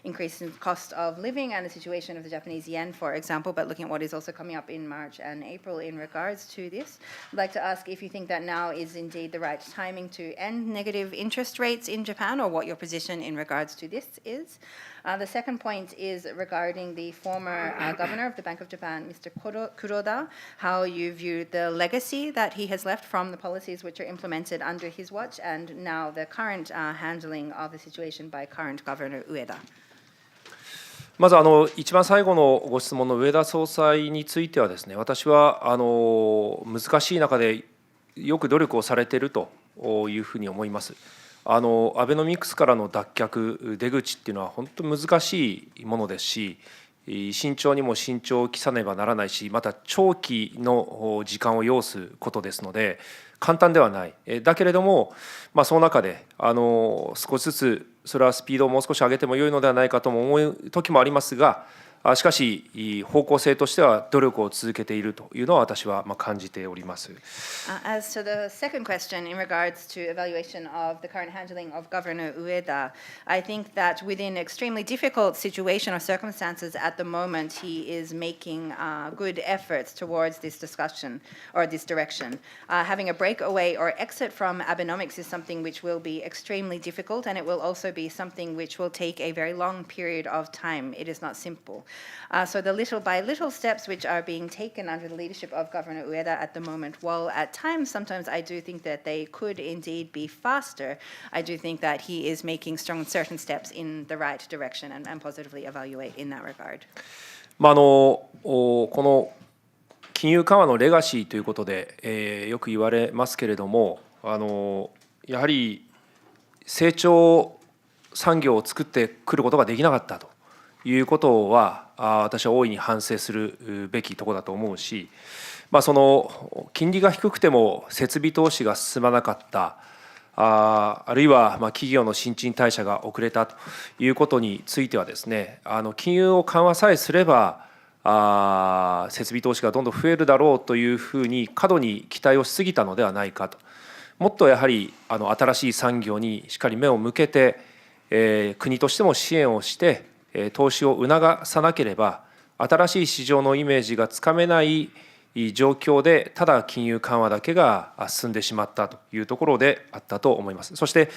increase in cost of living and the situation of the Japanese yen, for example, but looking at what is also coming up in March and April in regards to this. I'd like to ask if you think that now is indeed the right timing to end negative interest rates in Japan, or what your position in regards to this is. The second point is regarding the former governor of the Bank of Japan, Mr. Kuroda, how you view the legacy that he has left from the policies which are implemented under his watch, and now the current handling of the situation by current Governor Ueda. まず一番最後のご質問の植田総裁についてはですね、私は難しい中でよく努力をされているというふうに思います。アベノミクスからの脱却出口っていうのは本当に難しいものですし、慎重にも慎重を期さねばならないし、また長期の時間を要すことですので簡単ではない。だけれども、その中で少しずつそれはスピードをもう少し上げても良いのではないかとも思う時もありますが、しかし方向性としては努力を続けているというのは私は感じております。As to the second question in regards to evaluation of the current handling of Governor Ueda, I think that within extremely difficult situation or circumstances at the moment, he is making good efforts towards this discussion or this direction. Having a breakaway or exit from Abenomics is something which will be extremely difficult, and it will also be something which will take a very long period of time. It is not simple. So the little by little steps which are being taken under the leadership of Governor Ueda at the moment, while at times, sometimes I do think that they could indeed be faster, I do think that he is making certain steps in the right direction and positively evaluate in that regard. この金融緩和のレガシーということで、よく言われますけれども、やはり成長産業を作ってくることができなかったということは私は大いに反省するべきところだと思うし、その金利が低くても設備投資が進まなかったあるいは企業の新陳代謝が遅れたということについてはですね、金融を緩和さえすれば設備投資がどんどん増えるだろうというふうに過度に期待をしすぎたのではないかと。もっとやはり新しい産業にしっかり目を向けて、国としても支援をして投資を促さなければ新しい市場のイメージがつかめない状況でただ金融緩和だけが進んでしまったというところであったと思います。そして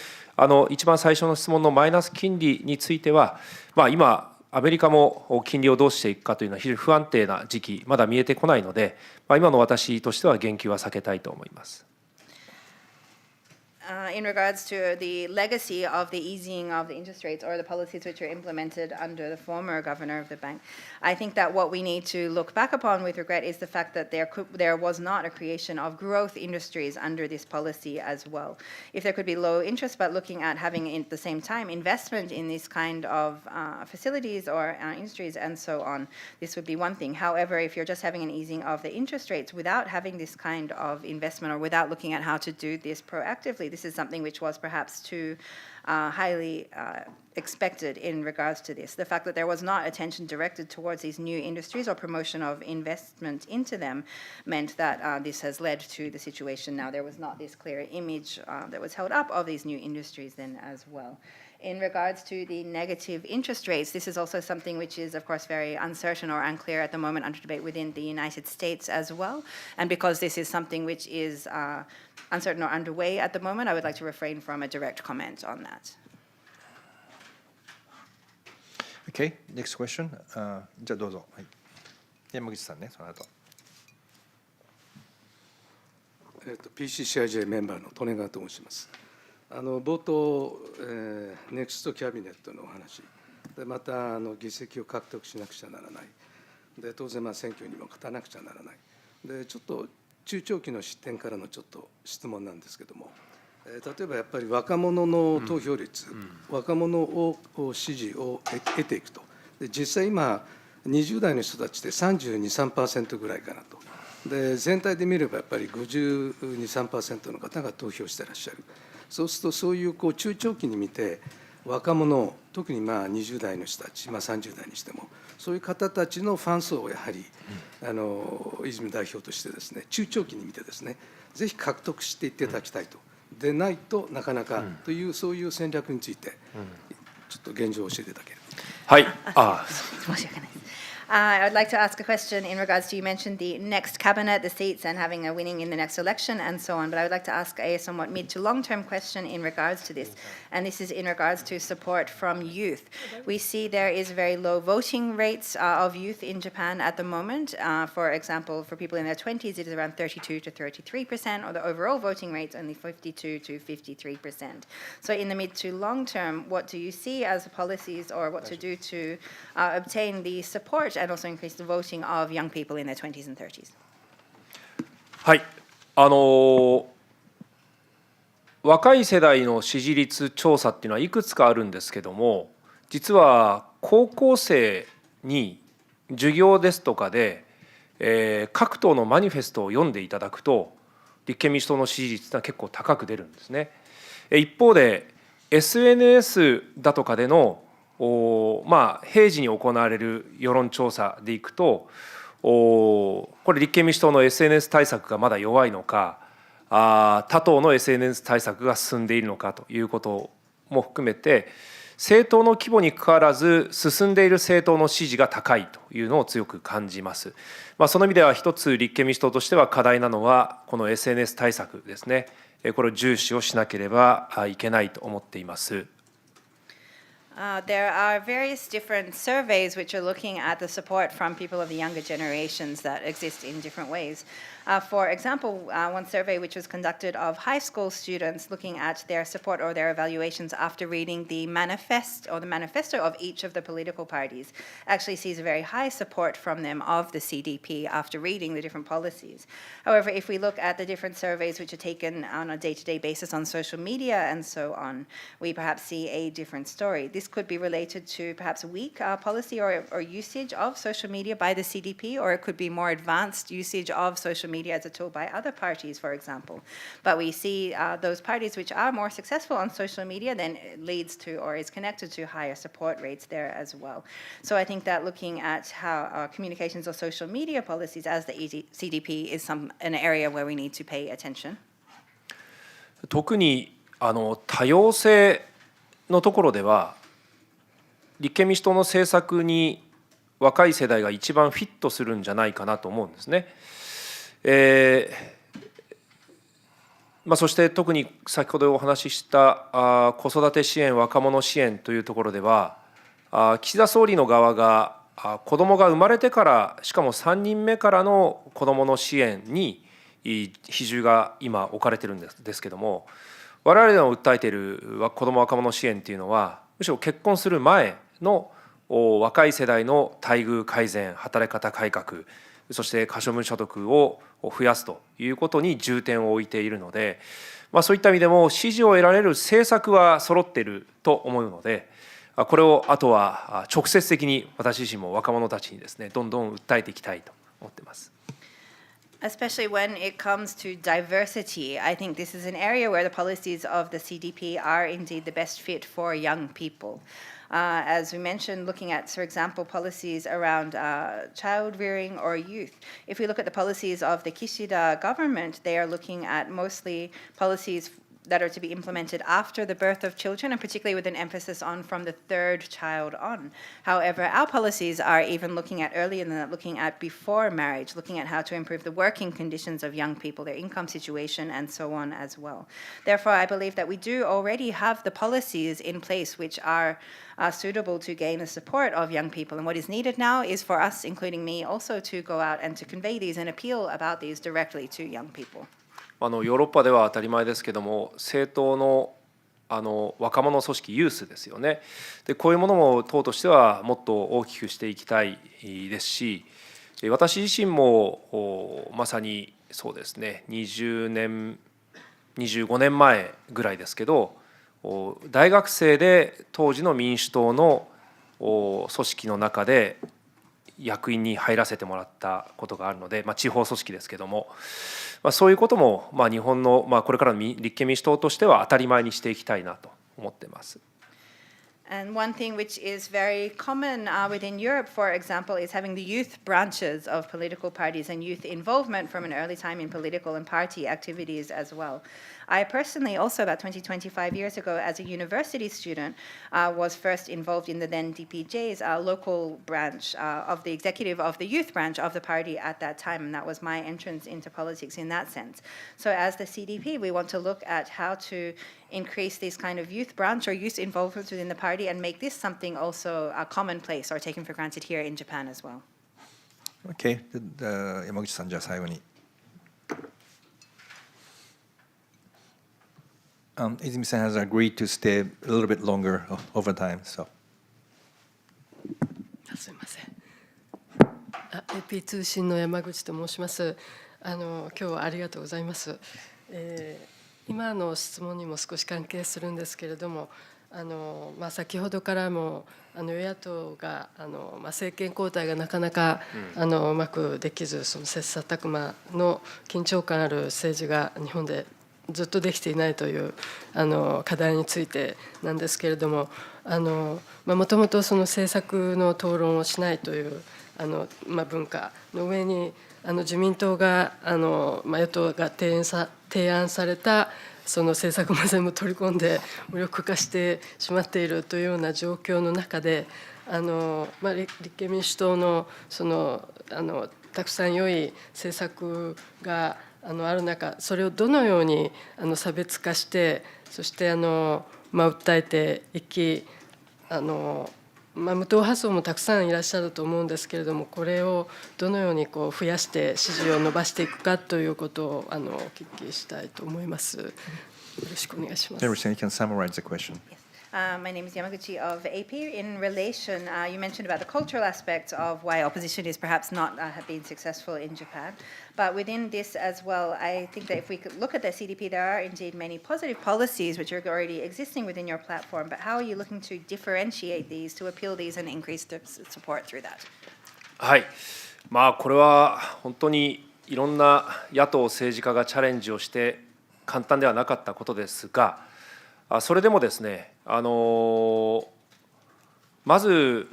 一番最初の質問のマイナス金利については、今アメリカも金利をどうしていくかというのは非常に不安定な時期まだ見えてこないので、今の私としては言及は避けたいと思います。In regards to the legacy of the easing of the interest rates or the policies which were implemented under the former governor of the bank, I think that what we need to look back upon with regret is the fact that there was not a creation of growth industries under this policy as well. If there could be low interest, but looking at having at the same time investment in this kind of facilities or industries and so on, this would be one thing. However, if you're just having an easing of the interest rates without having this kind of investment or without looking at how to do this proactively, this is something which was perhaps too highly expected in regards to this. The fact that there was not attention directed towards these new industries or promotion of investment into them meant that this has led to the situation now. There was not this clear image that was held up of these new industries then as well. In regards to the negative interest rates, this is also something which is, of course, very uncertain or unclear at the moment under debate within the United States as well. And because this is something which is uncertain or underway at the moment, I would like to refrain from a direct comment on that. Okay, next question. じゃあどうぞ。はい、山口さんね、その後。PCCIJ メンバーの利根川と申します。冒頭、ネクストキャビネットのお話で、また議席を獲得しなくちゃならないで、当然選挙にも勝たなくちゃならないで、ちょっと中長期の視点からのちょっと質問なんですけども、例えばやっぱり若者の投票率、若者を支持を得ていくと、で実際今20代の人たちで 32%、3% ぐらいかなと。で全体で見ればやっぱり 52%、3% の方が投票してらっしゃる。そうするとそういう中長期に見て若者、特に20代の人たち、30代にしてもそういう方たちのファン層をやはり、泉代表としてですね、中長期に見てですね、ぜひ獲得していっていただきたいと。でないとなかなかという、そういう戦略についてちょっと現状を教えていただければ。はい。申し訳ない。I would like to ask a question in regards to, you mentioned the next cabinet, the seats, and having a winning in the next election, and so on. But I would like to ask a somewhat mid to long-term question in regards to this. And this is in regards to support from youth. We see there is very low voting rates of youth in Japan at the moment. For example, for people in their 20s, it is around 32 to 33%, or the overall voting rate only 52 to 53%. So in the mid to long term, what do you see as policies or what to do to obtain the support and also increase the voting of young people in their 20s and 30s? はい、若い世代の支持率調査っていうのはいくつかあるんですけども、実は高校生に授業ですとかで、各党のマニフェストを読んでいただくと立憲民主党の支持率は結構高く出るんですね。一方で SNS だとかでの平時に行われる世論調査でいくと、これ立憲民主党の SNS 対策がまだ弱いのか、他党の SNS 対策が進んでいるのかということも含めて、政党の規模にかかわらず進んでいる政党の支持が高いというのを強く感じます。その意味では一つ立憲民主党としては課題なのはこの SNS 対策ですね。これを重視をしなければいけないと思っています。There are various different surveys which are looking at the support from people of the younger generations that exist in different ways. For example, one survey which was conducted of high school students looking at their support or their evaluations after reading the manifesto of each of the political parties actually sees a very high support from them of the CDP after reading the different policies. However, if we look at the different surveys which are taken on a day-to-day basis on social media and so on, we perhaps see a different story. This could be related to perhaps weak policy or usage of social media by the CDP, or it could be more advanced usage of social media as a tool by other parties, for example. But we see those parties which are more successful on social media then leads to or is connected to higher support rates there as well. So I think that looking at how communications or social media policies as the CDP is an area where we need to pay attention. 特に多様性のところでは、立憲民主党の政策に若い世代が一番フィットするんじゃないかなと思うんですね。そして特に先ほどお話しした子育て支援、若者支援というところでは、岸田総理の側が子どもが生まれてから、しかも3人目からの子どもの支援に比重が今置かれているんですけども、我々の訴えている子ども若者支援というのは、むしろ結婚する前の若い世代の待遇改善、働き方改革、そして可処分所得を増やすということに重点を置いているので、そういった意味でも支持を得られる政策は揃っていると思うので、これをあとは直接的に私自身も若者たちにですね、どんどん訴えていきたいと思っています。Especially when it comes to diversity, I think this is an area where the policies of the CDP are indeed the best fit for young people. As we mentioned, looking at, for example, policies around child rearing or youth. If we look at the policies of the Kishida government, they are looking at mostly policies that are to be implemented after the birth of children, and particularly with an emphasis on from the third child on. However, our policies are even looking at earlier than that, looking at before marriage, looking at how to improve the working conditions of young people, their income situation, and so on as well. Therefore, I believe that we do already have the policies in place which are suitable to gain the support of young people. And what is needed now is for us, including me, also to go out and to convey these and appeal about these directly to young people. ヨーロッパでは当たり前ですけども、政党の若者組織ユースですよね。でこういうものも党としてはもっと大きくしていきたいですし、私自身もまさにそうですね、20年25年前ぐらいですけど、大学生で当時の民主党の組織の中で役員に入らせてもらったことがあるので、地方組織ですけども、そういうことも日本のこれからの立憲民主党としては当たり前にしていきたいなと思っています。And one thing which is very common within Europe, for example, is having the youth branches of political parties and youth involvement from an early time in political and party activities as well. I personally also, about 25 years ago, as a university student, was first involved in the then DPJ's local branch of the executive of the youth branch of the party at that time, and that was my entrance into politics in that sense. So as the CDP, we want to look at how to increase this kind of youth branch or youth involvement within the party and make this something also commonplace or taken for granted here in Japan as well. Okay, 山口さん、じゃあ最後に。泉さん has agreed to stay a little bit longer over time, so. すみません。AP 通信の山口と申します。今日はありがとうございます。今の質問にも少し関係するんですけれども、先ほどからも与野党が政権交代がなかなかうまくできず、その切磋琢磨の緊張感ある政治が日本でずっとできていないという課題についてなんですけれども、もともとその政策の討論をしないという文化の上に自民党が与党が提案されたその政策も全部取り込んで無力化してしまっているというような状況の中で、立憲民主党のたくさん良い政策がある中、それをどのように差別化して、そして訴えていき、無党派層もたくさんいらっしゃると思うんですけれども、これをどのように増やして支持を伸ばしていくかということをお聞きしたいと思います。よろしくお願いします。Emerson, you can summarize the question. My name is Yamaguchi of AP. In relation, you mentioned about the cultural aspects of why opposition is perhaps not have been successful in Japan. But within this as well, I think that if we could look at the CDP, there are indeed many positive policies which are already existing within your platform. But how are you looking to differentiate these, to appeal these and increase the support through that? はい、これは本当にいろんな野党政治家がチャレンジをして簡単ではなかったことですが、それでもですね、まず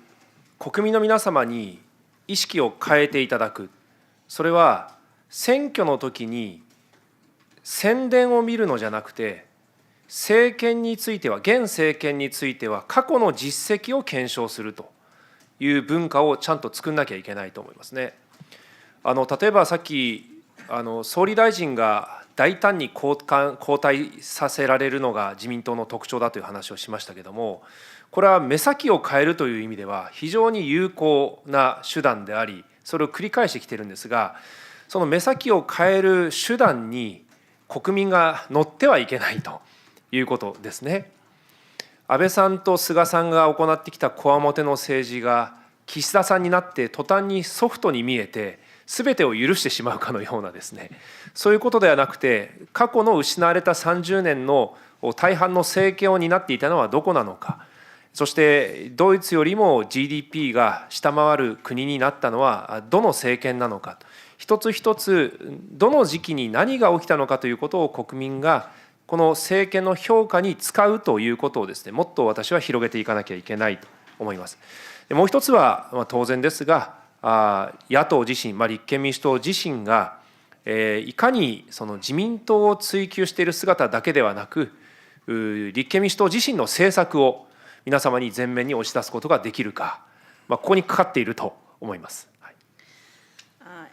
国民の皆様に意識を変えていただく、それは選挙の時に宣伝を見るのじゃなくて、政権については、現政権については過去の実績を検証するという文化をちゃんと作んなきゃいけないと思いますね。例えばさっき総理大臣が大胆に交代させられるのが自民党の特徴だという話をしましたけれども、これは目先を変えるという意味では非常に有効な手段であり、それを繰り返してきているんですが、その目先を変える手段に国民が乗ってはいけないということですね。安倍さんと菅さんが行ってきたこわもての政治が岸田さんになって途端にソフトに見えて全てを許してしまうかのようなですね、そういうことではなくて、過去の失われた30年の大半の政権を担っていたのはどこなのか、そしてドイツよりも GDP が下回る国になったのはどの政権なのか、一つ一つどの時期に何が起きたのかということを国民がこの政権の評価に使うということをですね、もっと私は広げていかなきゃいけないと思います。もう一つは当然ですが、野党自身、立憲民主党自身がいかにその自民党を追求している姿だけではなく、立憲民主党自身の政策を皆様に前面に押し出すことができるか、ここにかかっていると思います。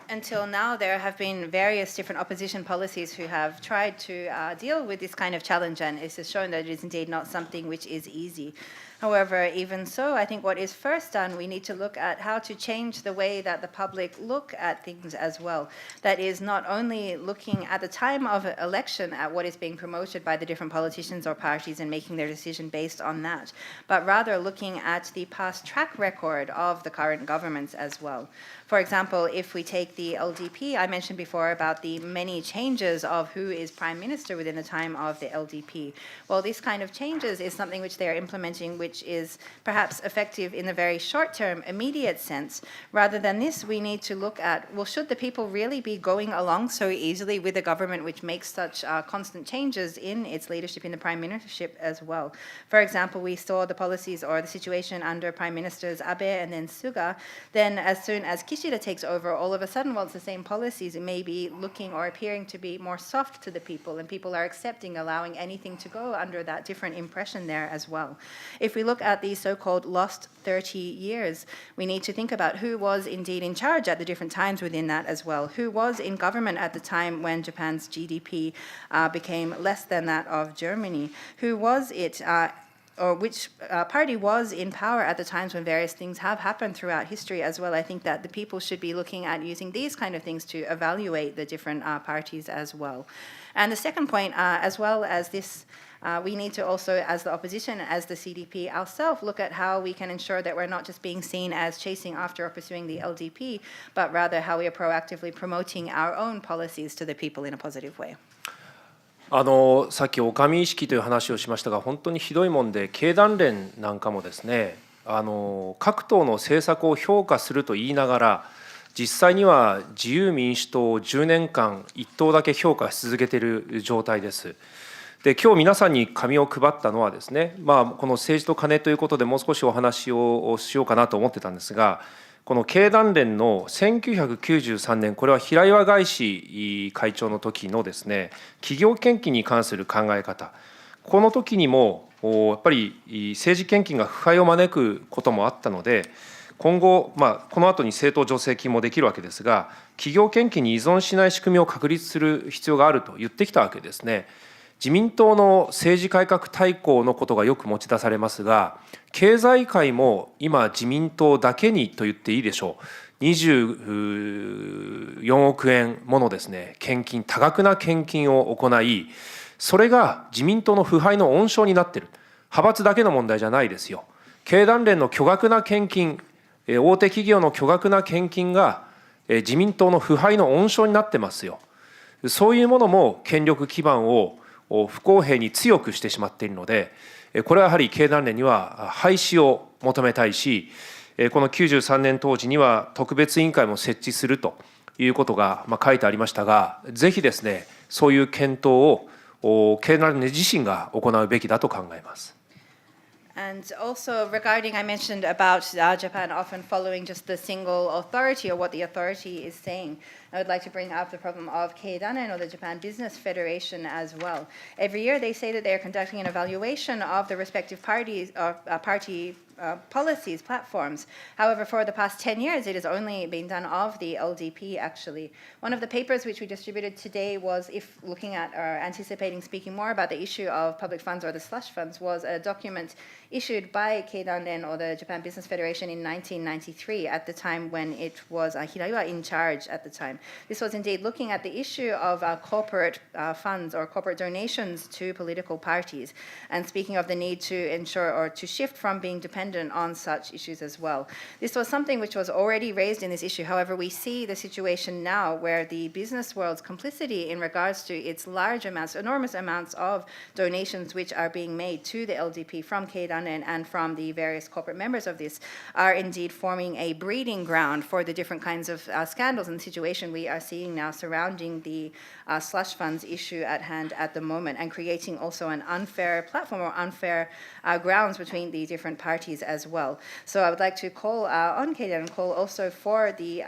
Until now, there have been various different opposition policies who have tried to deal with this kind of challenge, and it has shown that it is indeed not something which is easy. However, even so, I think what is first done, we need to look at how to change the way that the public look at things as well. That is not only looking at the time of election at what is being promoted by the different politicians or parties and making their decision based on that, but rather looking at the past track record of the current governments as well. For example, if we take the LDP, I mentioned before about the many changes of who is prime minister within the time of the LDP. Well, this kind of changes is something which they are implementing, which is perhaps effective in the very short-term, immediate sense. Rather than this, we need to look at, well, should the people really be going along so easily with a government which makes such constant changes in its leadership, in the prime ministership as well? For example, we saw the policies or the situation under Prime Ministers Abe and then Suga. Then as soon as Kishida takes over, all of a sudden, well, it's the same policies. It may be looking or appearing to be more soft to the people, and people are accepting, allowing anything to go under that different impression there as well. If we look at the so-called lost 30 years, we need to think about who was indeed in charge at the different times within that as well. Who was in government at the time when Japan's GDP became less than that of Germany? Who was it? Or which party was in power at the times when various things have happened throughout history as well. I think that the people should be looking at using these kind of things to evaluate the different parties as well. And the second point, as well as this, we need to also, as the opposition, as the CDP ourselves, look at how we can ensure that we're not just being seen as chasing after or pursuing the LDP, but rather how we are proactively promoting our own policies to the people in a positive way. さっきお上意識という話をしましたが、本当にひどいもんで、経団連なんかもですね、各党の政策を評価すると言いながら、実際には自由民主党を10年間一党だけ評価し続けている状態です。で、今日皆さんに紙を配ったのはですね、この政治と金ということでもう少しお話をしようかなと思ってたんですが、この経団連の1993年、これは平岩外資会長の時のですね、企業献金に関する考え方、この時にもやっぱり政治献金が腐敗を招くこともあったので、今後、この後に政党助成金もできるわけですが、企業献金に依存しない仕組みを確立する必要があると言ってきたわけですね。自民党の政治改革大綱のことがよく持ち出されますが、経済界も今自民党だけにと言っていいでしょう、24億円ものですね、献金、多額な献金を行い、それが自民党の腐敗の温床になっている。派閥だけの問題じゃないですよ。経団連の巨額な献金、大手企業の巨額な献金が自民党の腐敗の温床になってますよ。そういうものも権力基盤を不公平に強くしてしまっているので、これはやはり経団連には廃止を求めたいし、この93年当時には特別委員会も設置するということが書いてありましたが、ぜひですね、そういう検討を経団連自身が行うべきだと考えます。And also regarding, I mentioned about Japan often following just the single authority or what the authority is saying. I would like to bring up the problem of Keidanen or the Japan Business Federation as well. Every year they say that they are conducting an evaluation of the respective parties or party policies, platforms. However, for the past 10 years, it has only been done of the LDP, actually. One of the papers which we distributed today was, if looking at or anticipating speaking more about the issue of public funds or the slush funds, was a document issued by Keidanen or the Japan Business Federation in 1993, at the time when it was Hiraiwa in charge at the time. This was indeed looking at the issue of corporate funds or corporate donations to political parties, and speaking of the need to ensure or to shift from being dependent on such issues as well. This was something which was already raised in this issue. However, we see the situation now where the business world's complicity in regards to its large amounts, enormous amounts of donations which are being made to the LDP from Keidanen and from the various corporate members of this are indeed forming a breeding ground for the different kinds of scandals and situation we are seeing now surrounding the slush funds issue at hand at the moment, and creating also an unfair platform or unfair grounds between the different parties as well. So I would like to call on Keidanen and call also for the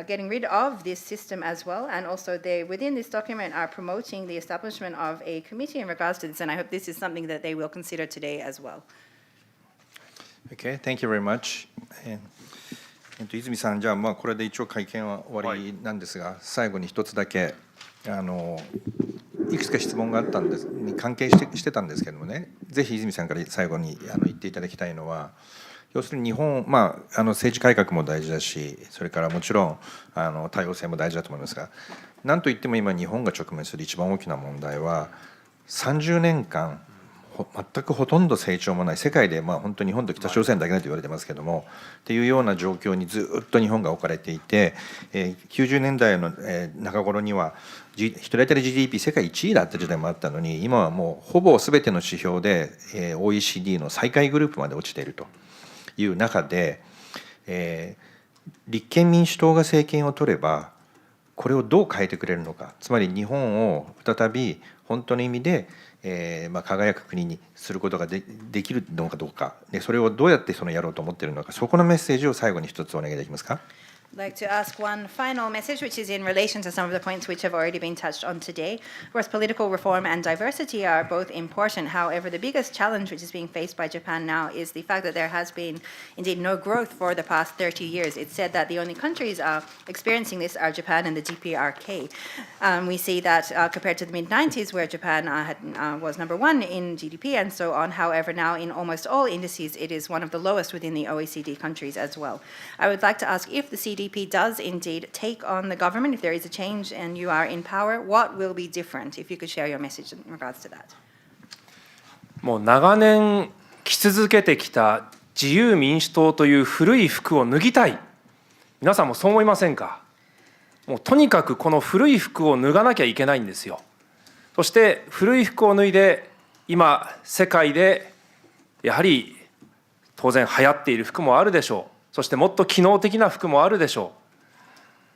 getting rid of this system as well, and also they within this document are promoting the establishment of a committee in regards to this, and I hope this is something that they will consider today as well. Okay, thank you very much. 泉さん、じゃあこれで一応会見は終わりなんですが、最後に一つだけいくつか質問があったんですに関係してたんですけどもね、ぜひ泉さんから最後に言っていただきたいのは、要するに日本、政治改革も大事だし、それからもちろん多様性も大事だと思いますが、なんといっても今日本が直面する一番大きな問題は、30年間全くほとんど成長もない世界で、本当に日本と北朝鮮だけだと言われてますけども、っていうような状況にずっと日本が置かれていて、90年代の中頃には一人当たり GDP 世界1位だった時代もあったのに、今はもうほぼ全ての指標で OECD の最下位グループまで落ちているという中で、立憲民主党が政権を取ればこれをどう変えてくれるのか、つまり日本を再び本当の意味で輝く国にすることが できるのかどうか、でそれをどうやってやろうと思っているのか、そこのメッセージを最後に一つお願いできますか。I'd like to ask one final message, which is in relation to some of the points which have already been touched on today. Of course, political reform and diversity are both important. However, the biggest challenge which is being faced by Japan now is the fact that there has been indeed no growth for the past 30 years. It's said that the only countries experiencing this are Japan and the DPRK. We see that compared to the mid-90s, where Japan was number one in GDP and so on. However, now in almost all indices, it is one of the lowest within the OECD countries as well. I would like to ask if the CDP does indeed take on the government, if there is a change and you are in power, what will be different? If you could share your message in regards to that. もう長年着続けてきた自由民主党という古い服を脱ぎたい。皆さんもそう思いませんか？もうとにかくこの古い服を脱がなきゃいけないんですよ。そして古い服を脱いで、今世界でやはり当然流行っている服もあるでしょう。そしてもっと機能的な服もあるでしょ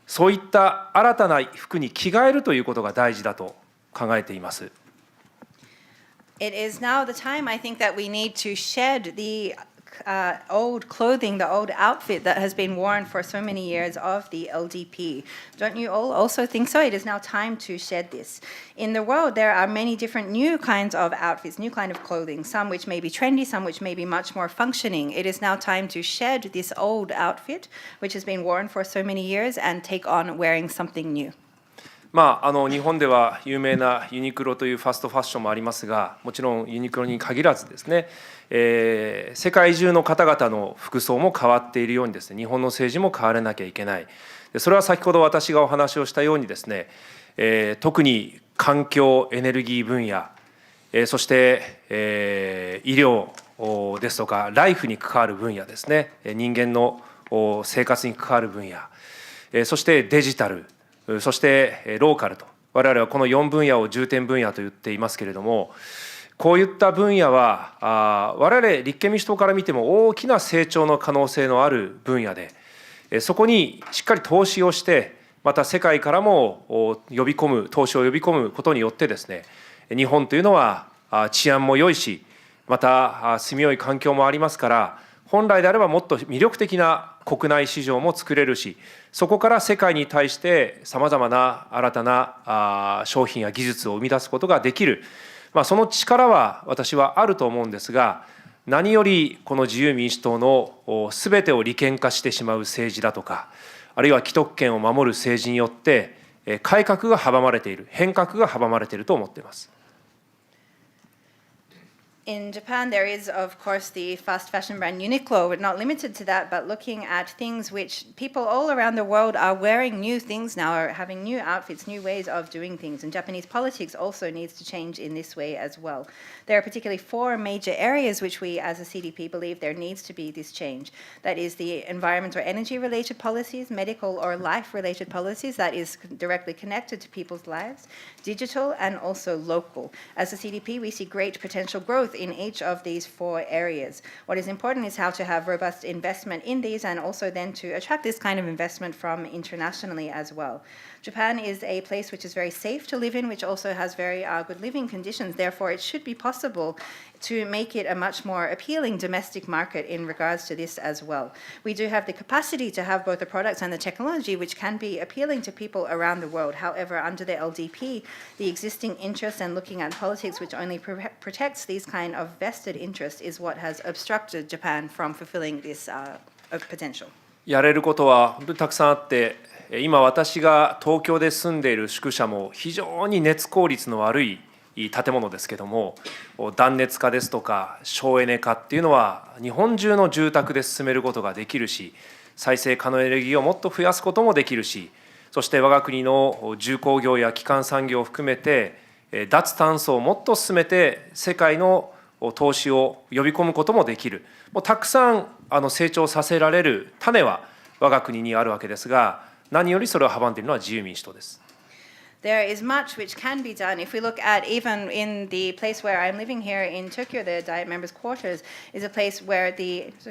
う。そういった新たな服に着替えるということが大事だと考えています。It is now the time, I think, that we need to shed the old clothing, the old outfit that has been worn for so many years of the LDP. Don't you all also think so? It is now time to shed this. In the world, there are many different new kinds of outfits, new kind of clothing, some which may be trendy, some which may be much more functioning. It is now time to shed this old outfit, which has been worn for so many years, and take on wearing something new. 日本では有名なユニクロというファストファッションもありますが、もちろんユニクロに限らずですね、世界中の方々の服装も変わっているようにですね、日本の政治も変わらなきゃいけない。それは先ほど私がお話をしたようにですね、特に環境エネルギー分野、そして、医療ですとかライフに関わる分野ですね、人間の生活に関わる分野、そしてデジタル、そしてローカルと、我々はこの4分野を重点分野と言っていますけれども、こういった分野は我々立憲民主党から見ても大きな成長の可能性のある分野で、そこにしっかり投資をして、また世界からも投資を呼び込むことによってですね、日本というのは治安も良いし、また住みよい環境もありますから、本来であればもっと魅力的な国内市場も作れるし、そこから世界に対してさまざまな新たな商品や技術を生み出すことができる、その力は私はあると思うんですが、何よりこの自由民主党のすべてを利権化してしまう政治だとか、あるいは既得権を守る政治によって改革が阻まれている、変革が阻まれていると思っています。In Japan, there is, of course, the fast fashion brand Uniqlo, but not limited to that, but looking at things which people all around the world are wearing new things now, are having new outfits, new ways of doing things. And Japanese politics also needs to change in this way as well. There are particularly 4 major areas which we, as a CDP, believe there needs to be this change. That is the environment or energy-related policies, medical or life-related policies, that is directly connected to people's lives, digital, and also local. As a CDP, we see great potential growth in each of these 4 areas. What is important is how to have robust investment in these and also then to attract this kind of investment from internationally as well. Japan is a place which is very safe to live in, which also has very good living conditions. Therefore, it should be possible to make it a much more appealing domestic market in regards to this as well. We do have the capacity to have both the products and the technology which can be appealing to people around the world. However, under the LDP, the existing interest and looking at politics which only protects these kind of vested interests is what has obstructed Japan from fulfilling this potential. やれることは本当にたくさんあって、今私が東京で住んでいる宿舎も非常に熱効率の悪い建物ですけども、断熱化ですとか省エネ化っていうのは日本中の住宅で進めることができるし、再生可能エネルギーをもっと増やすこともできるし、そして我が国の重工業や基幹産業を含めて脱炭素をもっと進めて世界の投資を呼び込むこともできる。もうたくさん成長させられる種は我が国にあるわけですが、何よりそれを阻んでいるのは自由民主党です。There is much which can be done. If we look at even in the place where I'm living here in Tokyo, the Diet Members' Quarters is a place where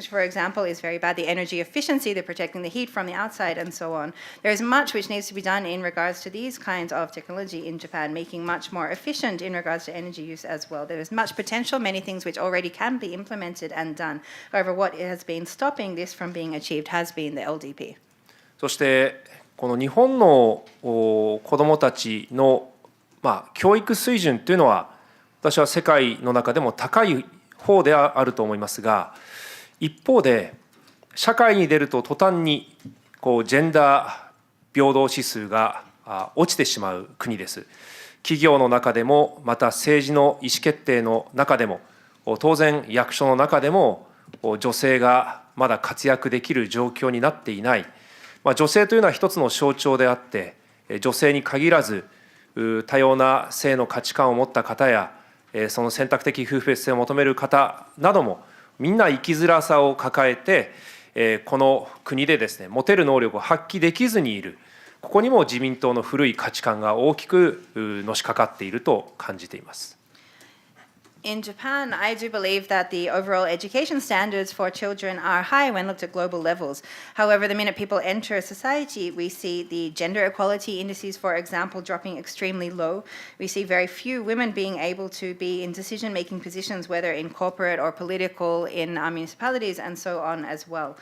for example, is very bad. The energy efficiency, they're protecting the heat from the outside and so on. There is much which needs to be done in regards to these kinds of technology in Japan, making much more efficient in regards to energy use as well. There is much potential, many things which already can be implemented and done. However, what has been stopping this from being achieved has been the LDP. そしてこの日本の子どもたちの教育水準というのは私は世界の中でも高い方であると思いますが、一方で社会に出ると途端にジェンダー平等指数が落ちてしまう国です。企業の中でもまた政治の意思決定の中でも当然役所の中でも女性がまだ活躍できる状況になっていない。女性というのは一つの象徴であって、女性に限らず多様な性の価値観を持った方やその選択的夫婦別姓を求める方などもみんな生きづらさを抱えてこの国でですね、持てる能力を発揮できずにいる。ここにも自民党の古い価値観が大きくのしかかっていると感じています。In Japan, I do believe that the overall education standards for children are high when looked at global levels. However, the minute people enter society, we see the gender equality indices, for example, dropping extremely low. We see very few women being able to be in decision-making positions, whether in corporate or political, in municipalities, and so on as well.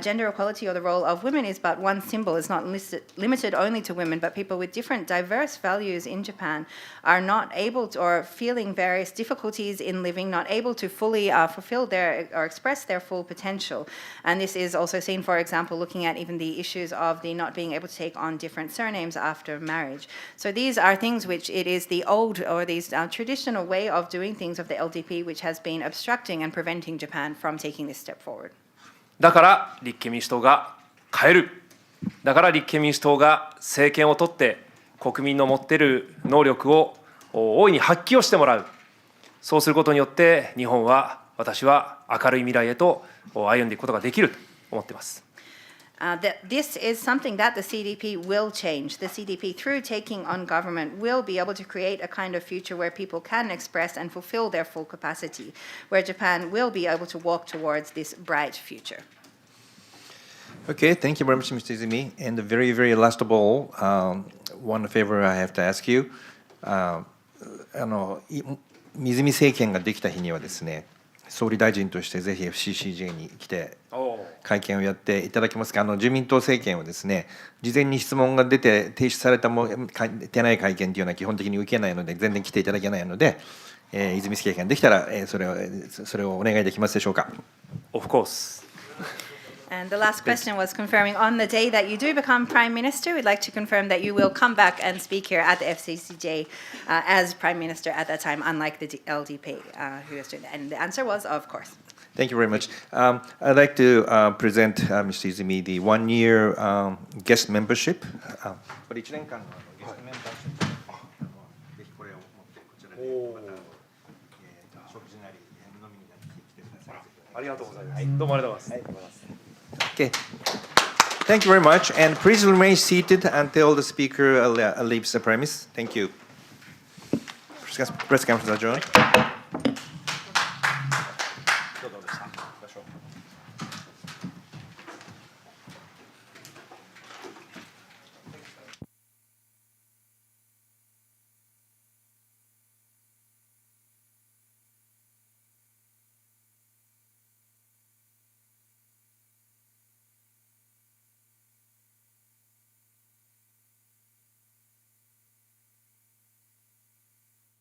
Gender equality or the role of women is but one symbol. It's not limited only to women, but people with different diverse values in Japan are not able to, or feeling various difficulties in living, not able to fully fulfill their or express their full potential. And this is also seen, for example, looking at even the issues of the not being able to take on different surnames after marriage. So these are things which it is the old or these traditional way of doing things of the LDP which has been obstructing and preventing Japan from taking this step forward. だから立憲民主党が変える。だから立憲民主党が政権を取って国民の持っている能力を大いに発揮をしてもらう。そうすることによって日本は、私は明るい未来へと歩んでいくことができると思っています。This is something that the CDP will change. The CDP, through taking on government, will be able to create a kind of future where people can express and fulfill their full capacity, where Japan will be able to walk towards this bright future. Okay, thank you very much, Mr. Izumi. And the very, very last of all, one favor I have to ask you. 水見政権ができた日にはですね、総理大臣としてぜひ FCCJ に来て会見をやっていただけますか。自民党政権はですね、事前に質問が出て提出されたも出てない会見というのは基本的に受けないので、全然来ていただけないので、泉政権ができたら、それをお願いできますでしょうか。Of course. And the last question was confirming on the day that you do become Prime Minister, we'd like to confirm that you will come back and speak here at the FCCJ as Prime Minister at that time, unlike the LDP who is doing that. And the answer was, of course. Thank you very much. I'd like to present Mr. Izumi the one-year guest membership. これ1年間のゲストメンバーシップ。ぜひこれを持ってこちらでまた食事なり飲みになってきてください。ありがとうございます。どうもありがとうございます。Okay. Thank you very much, and please remain seated until the speaker leaves the premise. Thank you. Press conference adjourned.